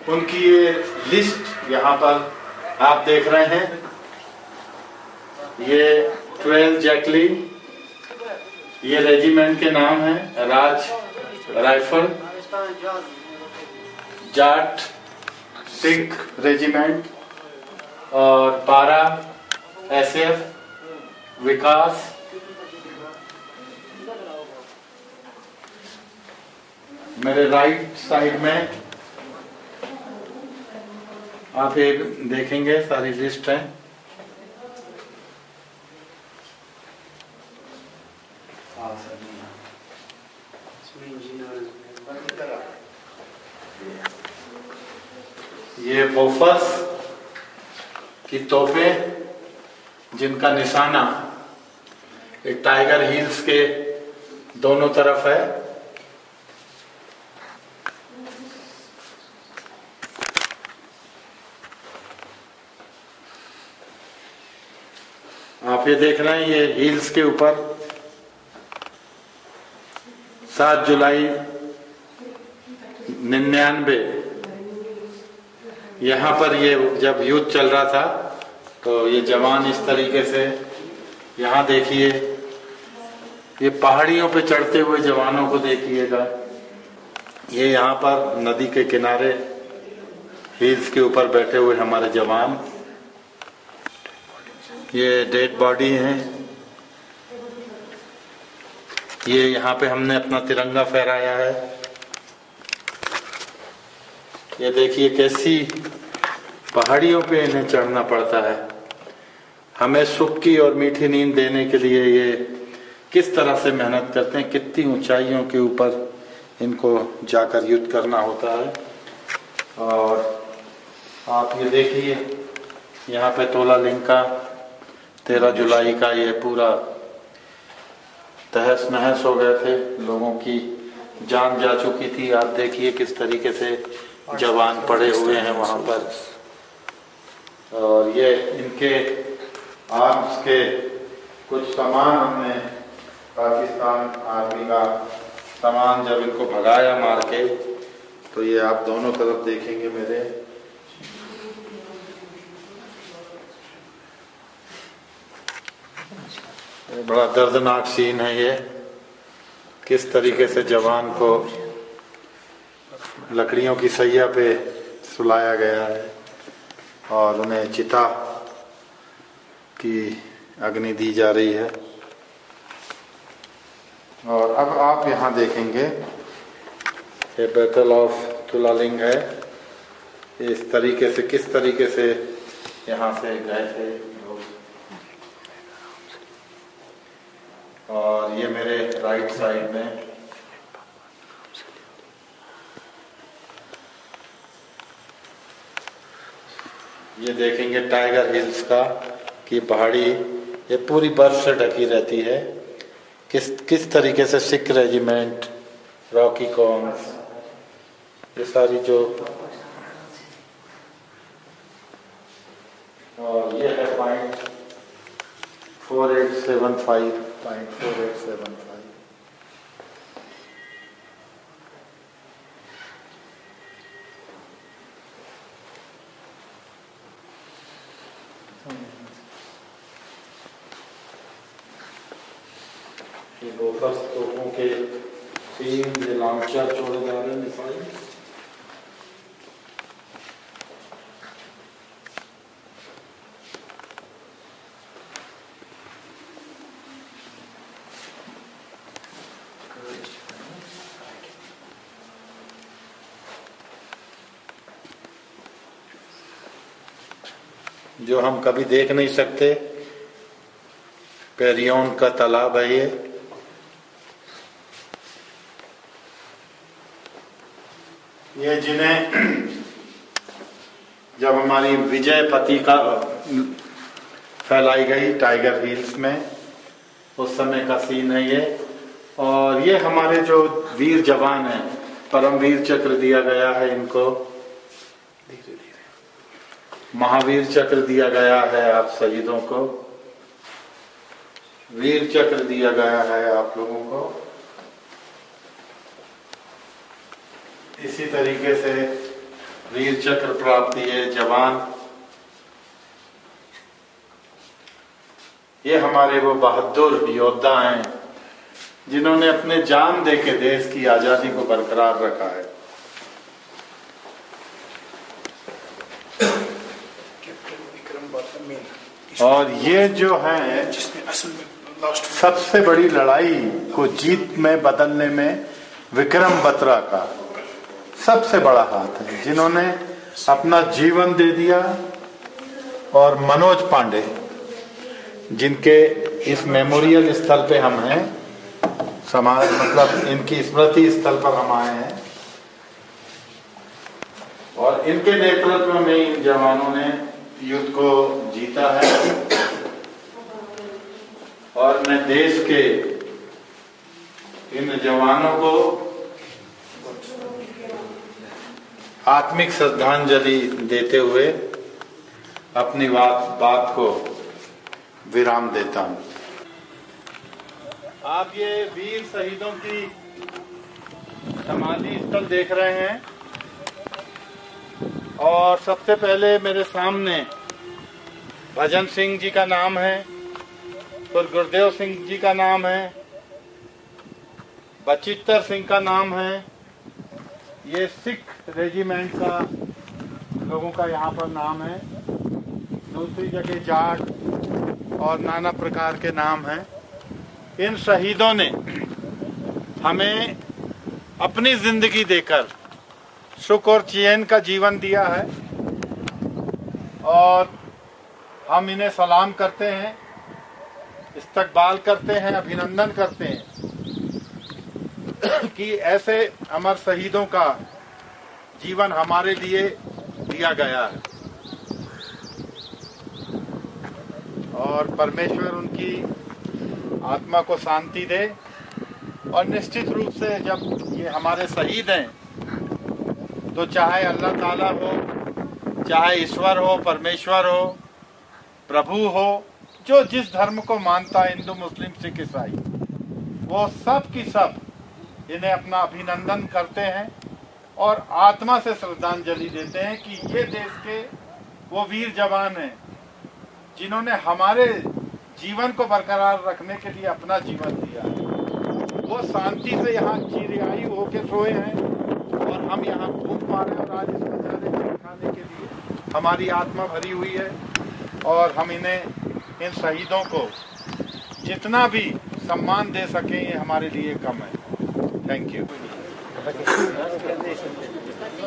उनकी ये लिस्ट यहाँ पर आप देख रहे हैं। ये 12 जैकलिन, ये रेजिमेंट के नाम है। राज राइफल, जाट सिख रेजिमेंट और 12 SF, विकास, मेरे राइट साइड में आप ये देखेंगे सारी लिस्ट है। ये बोफर्स की तोपें जिनका निशाना एक टाइगर हिल्स के दोनों तरफ है। आप ये देख रहे हैं, ये हिल्स के ऊपर 7 जुलाई 99 यहाँ पर ये जब युद्ध चल रहा था तो ये जवान इस तरीके से, यहाँ देखिए, ये पहाड़ियों पे चढ़ते हुए जवानों को देखिएगा। ये यहाँ पर नदी के किनारे हिल्स के ऊपर बैठे हुए हमारे जवान, ये डेड बॉडी हैं। ये यहाँ पे हमने अपना तिरंगा फहराया है। ये देखिए कैसी पहाड़ियों पे इन्हें चढ़ना पड़ता है। हमें सुख की और मीठी नींद देने के लिए ये किस तरह से मेहनत करते हैं, कितनी ऊंचाइयों के ऊपर इनको जाकर युद्ध करना होता है। और आप ये देखिए, यहाँ पे तोला लिंका 13 जुलाई का ये पूरा तहस नहस हो गए थे, लोगों की जान जा चुकी थी। आप देखिए किस तरीके से जवान पड़े हुए हैं वहां पर। और ये इनके आर्म्स के कुछ सामान हमने पाकिस्तान आर्मी का सामान जब इनको भगाया मार के, तो ये आप दोनों तरफ देखेंगे मेरे, बड़ा दर्दनाक सीन है ये। किस तरीके से जवान को लकड़ियों की सैया पे सुलाया गया है और उन्हें चिता की अग्नि दी जा रही है। और अब आप यहाँ देखेंगे, ये बैटल ऑफ तुलालिंग है। इस तरीके से, किस तरीके से यहाँ से गए थे लोग। और ये मेरे राइट साइड में ये देखेंगे टाइगर हिल्स का कि पहाड़ी ये पूरी बर्फ से ढकी रहती है। किस तरीके से सिख रेजिमेंट, रॉकी कॉन्स, ये सारी जो, और ये है पॉइंट 4875, पॉइंट 4875। ये बोफर्स तोपों के 3 लॉन्चर छोड़े जा रहे हैं, मिसाइल। जो हम कभी देख नहीं सकते, पेरियोन का तालाब है ये जिन्हें जब हमारी विजय पताका फैलाई गई टाइगर हिल्स में, उस समय का सीन है ये। और ये हमारे जो वीर जवान हैं, परमवीर चक्र दिया गया है इनको, महावीर चक्र दिया गया है आप शहीदों को। वीर चक्र दिया गया है आप लोगों को। इसी तरीके से वीर चक्र प्राप्त ये जवान, ये हमारे वो बहादुर योद्धा हैं जिन्होंने अपने जान देके देश की आजादी को बरकरार रखा है। और ये जो है सबसे बड़ी लड़ाई को जीत में बदलने में विक्रम बत्रा का सबसे बड़ा हाथ है, जिन्होंने अपना जीवन दे दिया। और मनोज पांडे, जिनके इस मेमोरियल स्थल पे हम हैं, समाज मतलब इनकी स्मृति स्थल पर हम आए हैं, और इनके नेतृत्व में इन जवानों ने युद्ध को जीता है। और मैं देश के इन जवानों को आत्मिक श्रद्धांजलि देते हुए अपनी बात को विराम देता हूं। आप ये वीर शहीदों की समाधि स्थल देख रहे हैं, और सबसे पहले मेरे सामने भजन सिंह जी का नाम है, फिर गुरुदेव सिंह जी का नाम है, बचित्तर सिंह का नाम है। ये सिख रेजिमेंट का लोगों का यहाँ पर नाम है। दूसरी जगह जाट और नाना प्रकार के नाम हैं। इन शहीदों ने हमें अपनी जिंदगी देकर सुख और चैन का जीवन दिया है, और हम इन्हें सलाम करते हैं, इस्तकबाल करते हैं, अभिनंदन करते हैं कि ऐसे अमर शहीदों का जीवन हमारे लिए दिया गया है। और परमेश्वर उनकी आत्मा को शांति दे। और निश्चित रूप से जब ये हमारे शहीद हैं तो चाहे अल्लाह ताला हो, चाहे ईश्वर हो, परमेश्वर हो, प्रभु हो, जो जिस धर्म को मानता है, हिंदू मुस्लिम सिख ईसाई, वो सब की सब इन्हें अपना अभिनंदन करते हैं और आत्मा से श्रद्धांजलि देते हैं कि ये देश के वो वीर जवान हैं जिन्होंने हमारे जीवन को बरकरार रखने के लिए अपना जीवन दिया है। वो शांति से यहाँ चिरआयु होके सोए हैं और हम यहाँ घूम पा रहे हैं, और आज इस नजारे को दिखाने के लिए हमारी आत्मा भरी हुई है। और हम इन शहीदों को जितना भी सम्मान दे सकें ये हमारे लिए कम है। Thank you.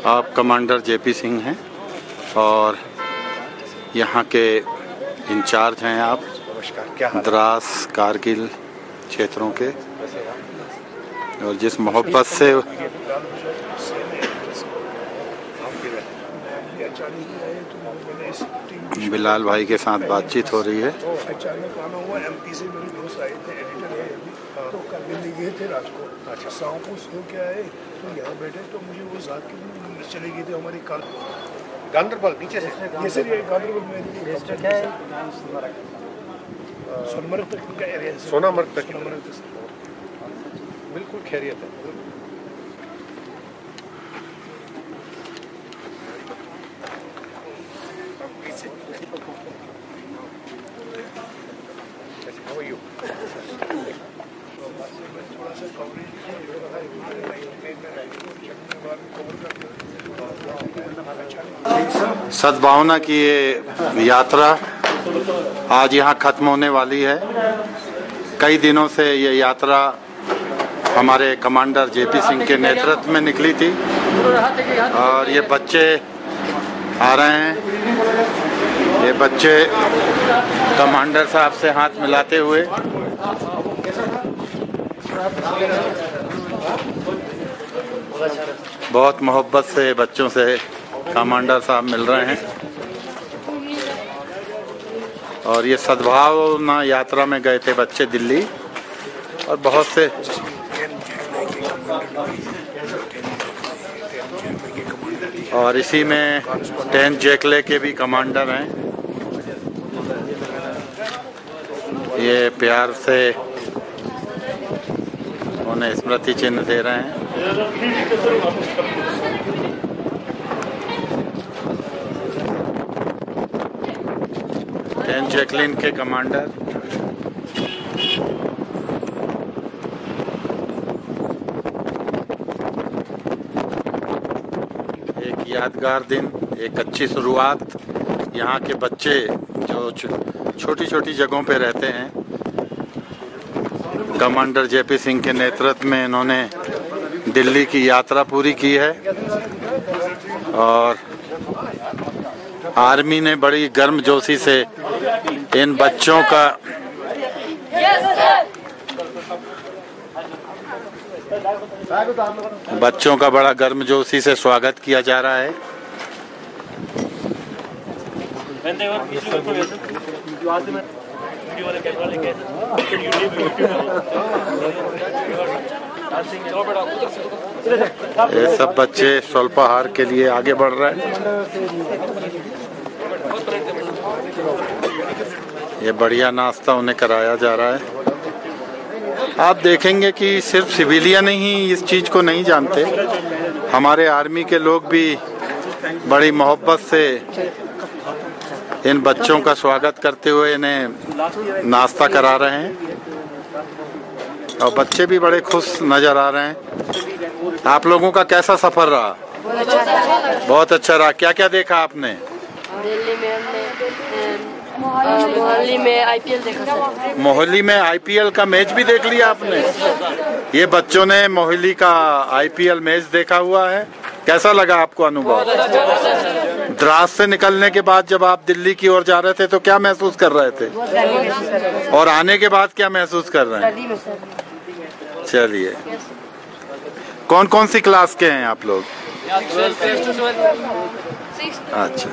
आप कमांडर जेपी सिंह हैं और यहाँ के इंचार्ज हैं आप द्रास कारगिल क्षेत्रों के, और जिस मोहब्बत से बिलाल भाई के साथ बातचीत हो रही है। अचानक आना हुआ, एमपी से मेरे दोस्त आए थे, एडिटर है अभी, तो कल मिलने गए थे रात को। अच्छा, शाम को सो के आए तो यहाँ बैठे तो मुझे वो साथ की चली गई थी हमारी कार गांधरबल नीचे से। ये सर ये गांधरबल में सोनमर्ग तक का एरिया है, सोनामर्ग तक बिल्कुल खैरियत है। सद्भावना की ये यात्रा आज यहाँ खत्म होने वाली है। कई दिनों से ये यात्रा हमारे कमांडर जेपी सिंह के नेतृत्व में निकली थी, और ये बच्चे आ रहे हैं। ये बच्चे कमांडर साहब से हाथ मिलाते हुए बहुत मोहब्बत से बच्चों से कमांडर साहब मिल रहे हैं। और ये सद्भावना यात्रा में गए थे बच्चे दिल्ली, और बहुत से और इसी में 10 जैकले के भी कमांडर हैं। ये प्यार से उन्हें स्मृति चिन्ह दे रहे हैं। सेंट जैकलिन के कमांडर एक यादगार दिन, एक अच्छी शुरुआत। यहाँ के बच्चे जो छोटी छोटी जगहों पे रहते हैं, कमांडर जेपी सिंह के नेतृत्व में इन्होंने दिल्ली की यात्रा पूरी की है और आर्मी ने बड़ी गर्मजोशी से इन बच्चों का बड़ा गर्मजोशी से स्वागत किया जा रहा है। ये सब बच्चे स्वल्पाहार के लिए आगे बढ़ रहे हैं। ये बढ़िया नाश्ता उन्हें कराया जा रहा है। आप देखेंगे कि सिर्फ सिविलियन ही इस चीज को नहीं जानते, हमारे आर्मी के लोग भी बड़ी मोहब्बत से इन बच्चों का स्वागत करते हुए इन्हें नाश्ता करा रहे हैं और बच्चे भी बड़े खुश नजर आ रहे हैं। आप लोगों का कैसा सफर रहा? बहुत अच्छा रहा। क्या क्या देखा आपने? दिल्ली में हमने मोहाली में आईपीएल देखा सर। मोहाली में आईपीएल का मैच भी देख लिया आपने? ये बच्चों ने मोहाली का आईपीएल मैच देखा हुआ है। कैसा लगा आपको अनुभव? द्रास से निकलने के बाद जब आप दिल्ली की ओर जा रहे थे तो क्या महसूस कर रहे थे, और आने के बाद क्या महसूस कर रहे हैं? चलिए, कौन कौन सी क्लास के हैं आप लोग? अच्छा,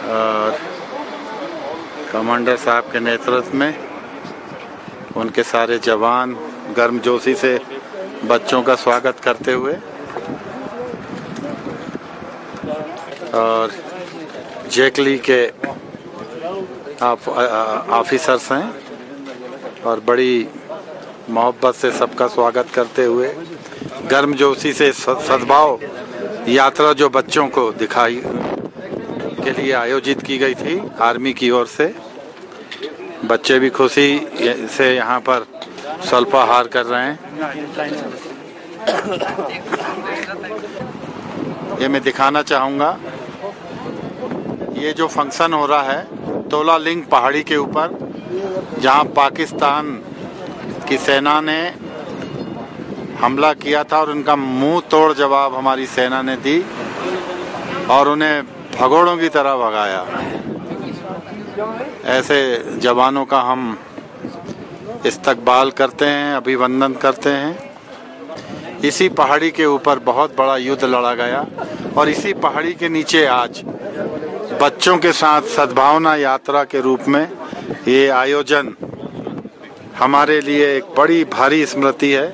और कमांडर साहब के नेतृत्व में उनके सारे जवान गर्मजोशी से बच्चों का स्वागत करते हुए, और जैकली के ऑफिसर्स हैं और बड़ी मोहब्बत से सबका स्वागत करते हुए गर्मजोशी से सद्भाव यात्रा जो बच्चों को दिखाई के लिए आयोजित की गई थी आर्मी की ओर से, बच्चे भी खुशी से यहाँ पर स्वल्पाहार कर रहे हैं। ये मैं दिखाना चाहूँगा, ये जो फंक्शन हो रहा है तोला लिंग पहाड़ी के ऊपर, जहाँ पाकिस्तान की सेना ने हमला किया था और उनका मुंह तोड़ जवाब हमारी सेना ने दी और उन्हें भगोड़ों की तरह भगाया। ऐसे जवानों का हम इस्तकबाल करते हैं, अभिवंदन करते हैं। इसी पहाड़ी के ऊपर बहुत बड़ा युद्ध लड़ा गया और इसी पहाड़ी के नीचे आज बच्चों के साथ सद्भावना यात्रा के रूप में ये आयोजन हमारे लिए एक बड़ी भारी स्मृति है।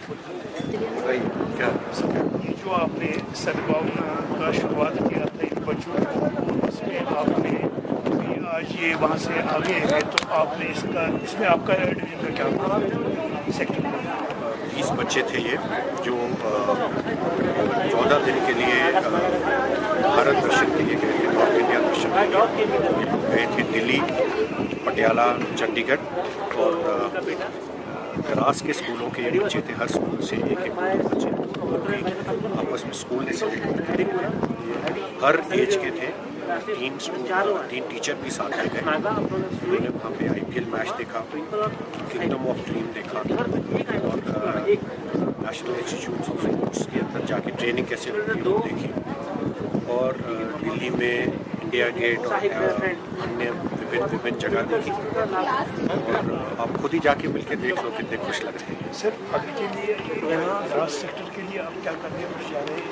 ये जो आपने सद्भावना का शुरुआत किया था इन बच्चों को, इसमें आपने आज ये वहाँ से आगे है तो आपने इसमें आपका डिवीजन का क्या सेक्टर? 20 बच्चे थे ये जो 14 दिन के लिए भारत दर्शन के लिए गए थे, नॉर्थ इंडिया दर्शन के लिए गए थे। दिल्ली, पटियाला, चंडीगढ़ और द्रास के स्कूलों के ये बच्चे थे। हर स्कूल से एक बच्चे आपस में स्कूल ने सेलेक्ट करके हर एज के थे। 3 टीचर भी साथ में गए। उन्होंने वहाँ पे आईपीएल मैच देखा, किंगडम ऑफ ड्रीम देखा और नेशनल इंस्टीट्यूट ऑफ स्पोर्ट्स के अंदर जाके ट्रेनिंग कैसे होती है वो देखी, और दिल्ली में इंडिया गेट और अन्य विभिन्न जगह देखी। और आप खुद ही जाके मिलकर देख लो कितने खुश लग रहे हैं। सर, अभी के लिए यहाँ द्रास सेक्टर के लिए आप क्या करने जा रहे हैं?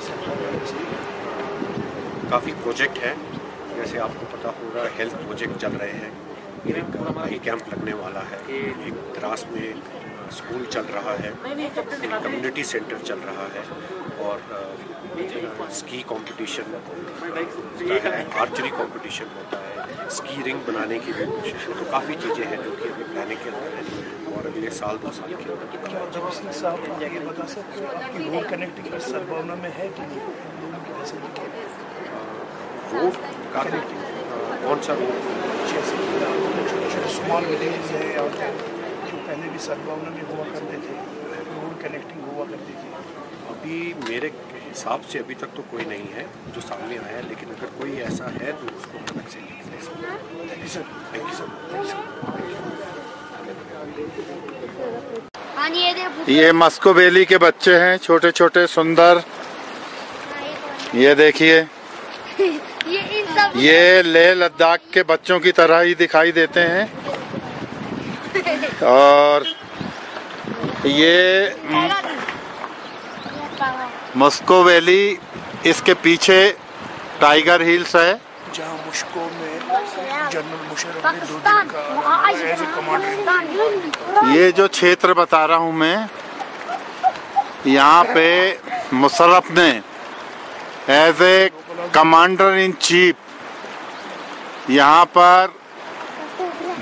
काफ़ी प्रोजेक्ट है, जैसे आपको पता होगा हेल्थ प्रोजेक्ट चल रहे हैं। एक आई कैंप लगने वाला है, एक द्रास में स्कूल चल रहा है, एक कम्युनिटी सेंटर चल रहा है और स्की कंपटीशन आर्चरी कंपटीशन होता है, स्की रिंग बनाने की भी कोशिश है। तो काफ़ी चीज़ें हैं जो कि अभी प्लानिंग के अंदर है और अगले साल 2 साल के अंदर। साहब ये बता सकते हैं आपकी रोड कनेक्टिंग की संभावना में है कि नहीं? रोड का कौन सा रोड? जैसे छोटे छोटे स्मॉल विलेज है और जो पहले भी सद्भावना में हुआ करते थे, रोड कनेक्टिंग हुआ करती थी। अभी मेरे हिसाब से अभी तक तो कोई नहीं है जो सामने आया है, लेकिन अगर कोई ऐसा है तो उसको अलग से लिख दे सकते हैं। Thank you sir, thank you sir, thank you. ये मस्को वैली के बच्चे हैं, छोटे छोटे सुंदर। ये देखिए, ये लेह लद्दाख के बच्चों की तरह ही दिखाई देते हैं। और ये मस्को वैली, इसके पीछे टाइगर हिल्स है जहाँ मुश्को में जनरल मुशर्रफ ने 2 दिन का एज ए कमांडर। ये जो क्षेत्र बता रहा हूँ मैं, यहाँ पे मुशर्रफ ने as a commander in chief यहाँ पर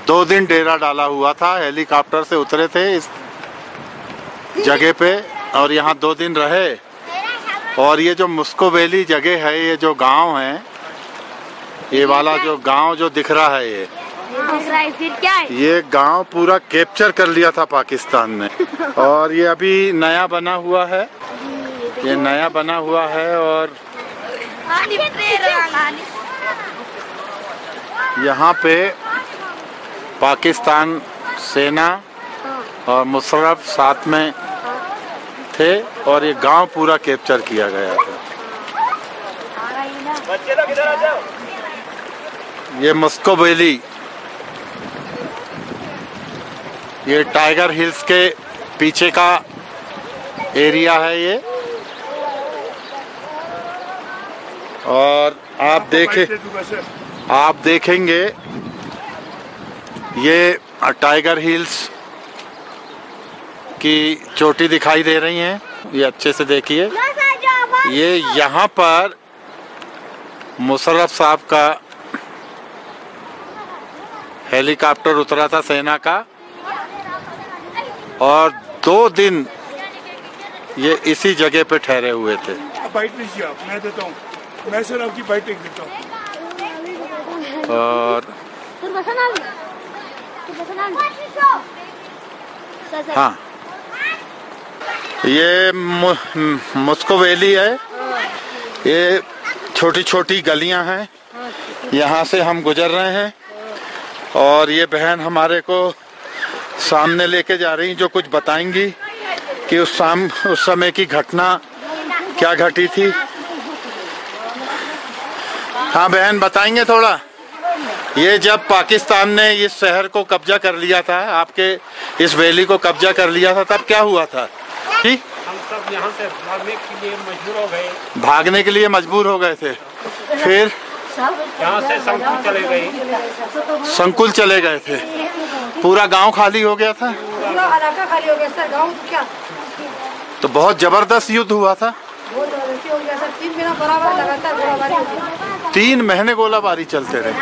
2 दिन डेरा डाला हुआ था। हेलीकॉप्टर से उतरे थे इस जगह पे और यहाँ 2 दिन रहे। और ये जो मस्को वैली जगह है, ये जो गांव है, ये वाला जो गांव जो दिख रहा है, ये गांव पूरा कैप्चर कर लिया था पाकिस्तान ने। और ये अभी नया बना हुआ है, ये नया बना हुआ है। और यहाँ पे पाकिस्तान सेना और मुशर्रफ साथ में थे और ये गांव पूरा कैप्चर किया गया था। ये मस्को वैली, ये टाइगर हिल्स के पीछे का एरिया है ये। और आप देखेंगे ये टाइगर हिल्स की चोटी दिखाई दे रही हैं, ये अच्छे से देखिए। ये यहाँ पर मुशर्रफ साहब का हेलीकॉप्टर उतरा था सेना का और 2 दिन ये इसी जगह पे ठहरे हुए थे। बाइट लीजिए आप, मैं देता हूँ, मैं सर आपकी बाइट एक देता हूँ। और हाँ, ये मस्को वैली है। ये छोटी छोटी गलियां हैं, यहाँ से हम गुजर रहे हैं। और ये बहन हमारे को सामने लेके जा रही, जो कुछ बताएंगी कि उस समय की घटना क्या घटी थी। हाँ बहन, बताएंगे थोड़ा। ये जब पाकिस्तान ने इस शहर को कब्जा कर लिया था, आपके इस वैली को कब्जा कर लिया था, तब क्या हुआ था? ठीक, हम सब यहाँ से भागने के लिए मजबूर हो गए। भागने के लिए मजबूर हो गए थे। फिर यहाँ से संकुल चले गए। संकुल चले गए थे। पूरा गांव खाली हो गया था। पूरा इलाका खाली हो गया सर। गांव तो क्या, तो बहुत जबरदस्त युद्ध हुआ था। बहुत जबरदस्ती हो गया सर। 3 महीना बराबर लगातार गोलाबारी होती है। 3 महीने गोलाबारी चलते रहे।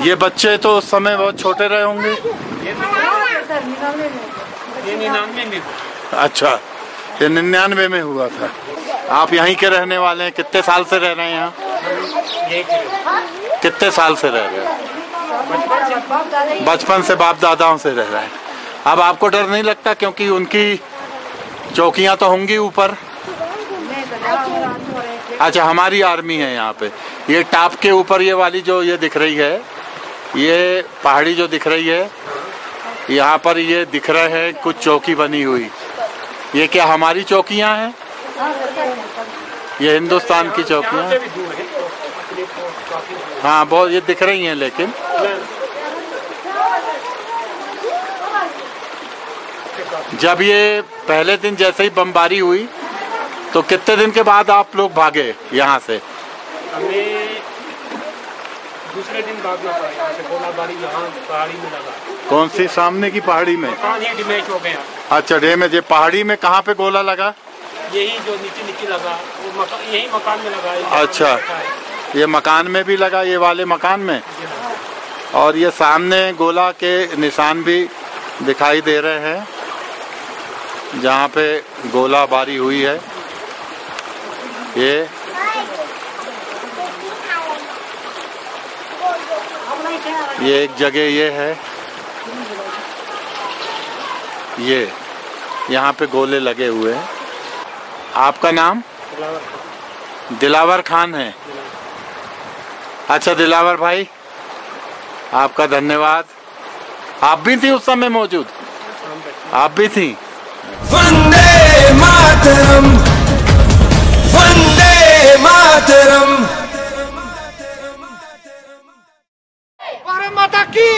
ये बच्चे तो उस समय बहुत छोटे रहे होंगे। सर 99 में। अच्छा, ये 99 में हुआ था। आप यहीं के रहने वाले हैं? कितने साल से रह रहे हैं यहाँ? कितने साल से रह रहे हैं? बचपन से बाप दादाओं से रह रहे हैं। अब आपको डर नहीं लगता, क्योंकि उनकी चौकियां तो होंगी ऊपर? अच्छा, हमारी आर्मी है यहाँ पे। ये टाप के ऊपर ये वाली जो ये दिख रही है, ये पहाड़ी जो दिख रही है, यहाँ पर ये दिख रहे हैं कुछ चौकी बनी हुई। ये क्या हमारी चौकियाँ हैं? ये हिंदुस्तान की चौकियाँ? हाँ, बहुत ये दिख रही हैं। लेकिन जब ये पहले दिन जैसे ही बमबारी हुई, तो कितने दिन के बाद आप लोग भागे यहाँ से? हमें दूसरे दिन भागना पड़ा यहाँ से। गोलाबारी यहाँ पहाड़ी में लगा। कौन सी? सामने की पहाड़ी में? डैमेज हो गया। अच्छा, डैमेज। ये पहाड़ी में कहाँ पे गोला लगा? यही जो नीचे लगा वो यही मकान में लगा है। अच्छा, ये मकान में भी लगा, ये वाले मकान में। और ये सामने गोला के निशान भी दिखाई दे रहे हैं जहाँ पे गोलाबारी हुई है। ये एक जगह ये है, ये यहाँ पे गोले लगे हुए हैं। आपका नाम? दिलावर खान है। अच्छा दिलावर भाई, आपका धन्यवाद। आप भी थी उस समय मौजूद? आप भी थी। वंदे मातरम, वंदे मातरम। भारत माता की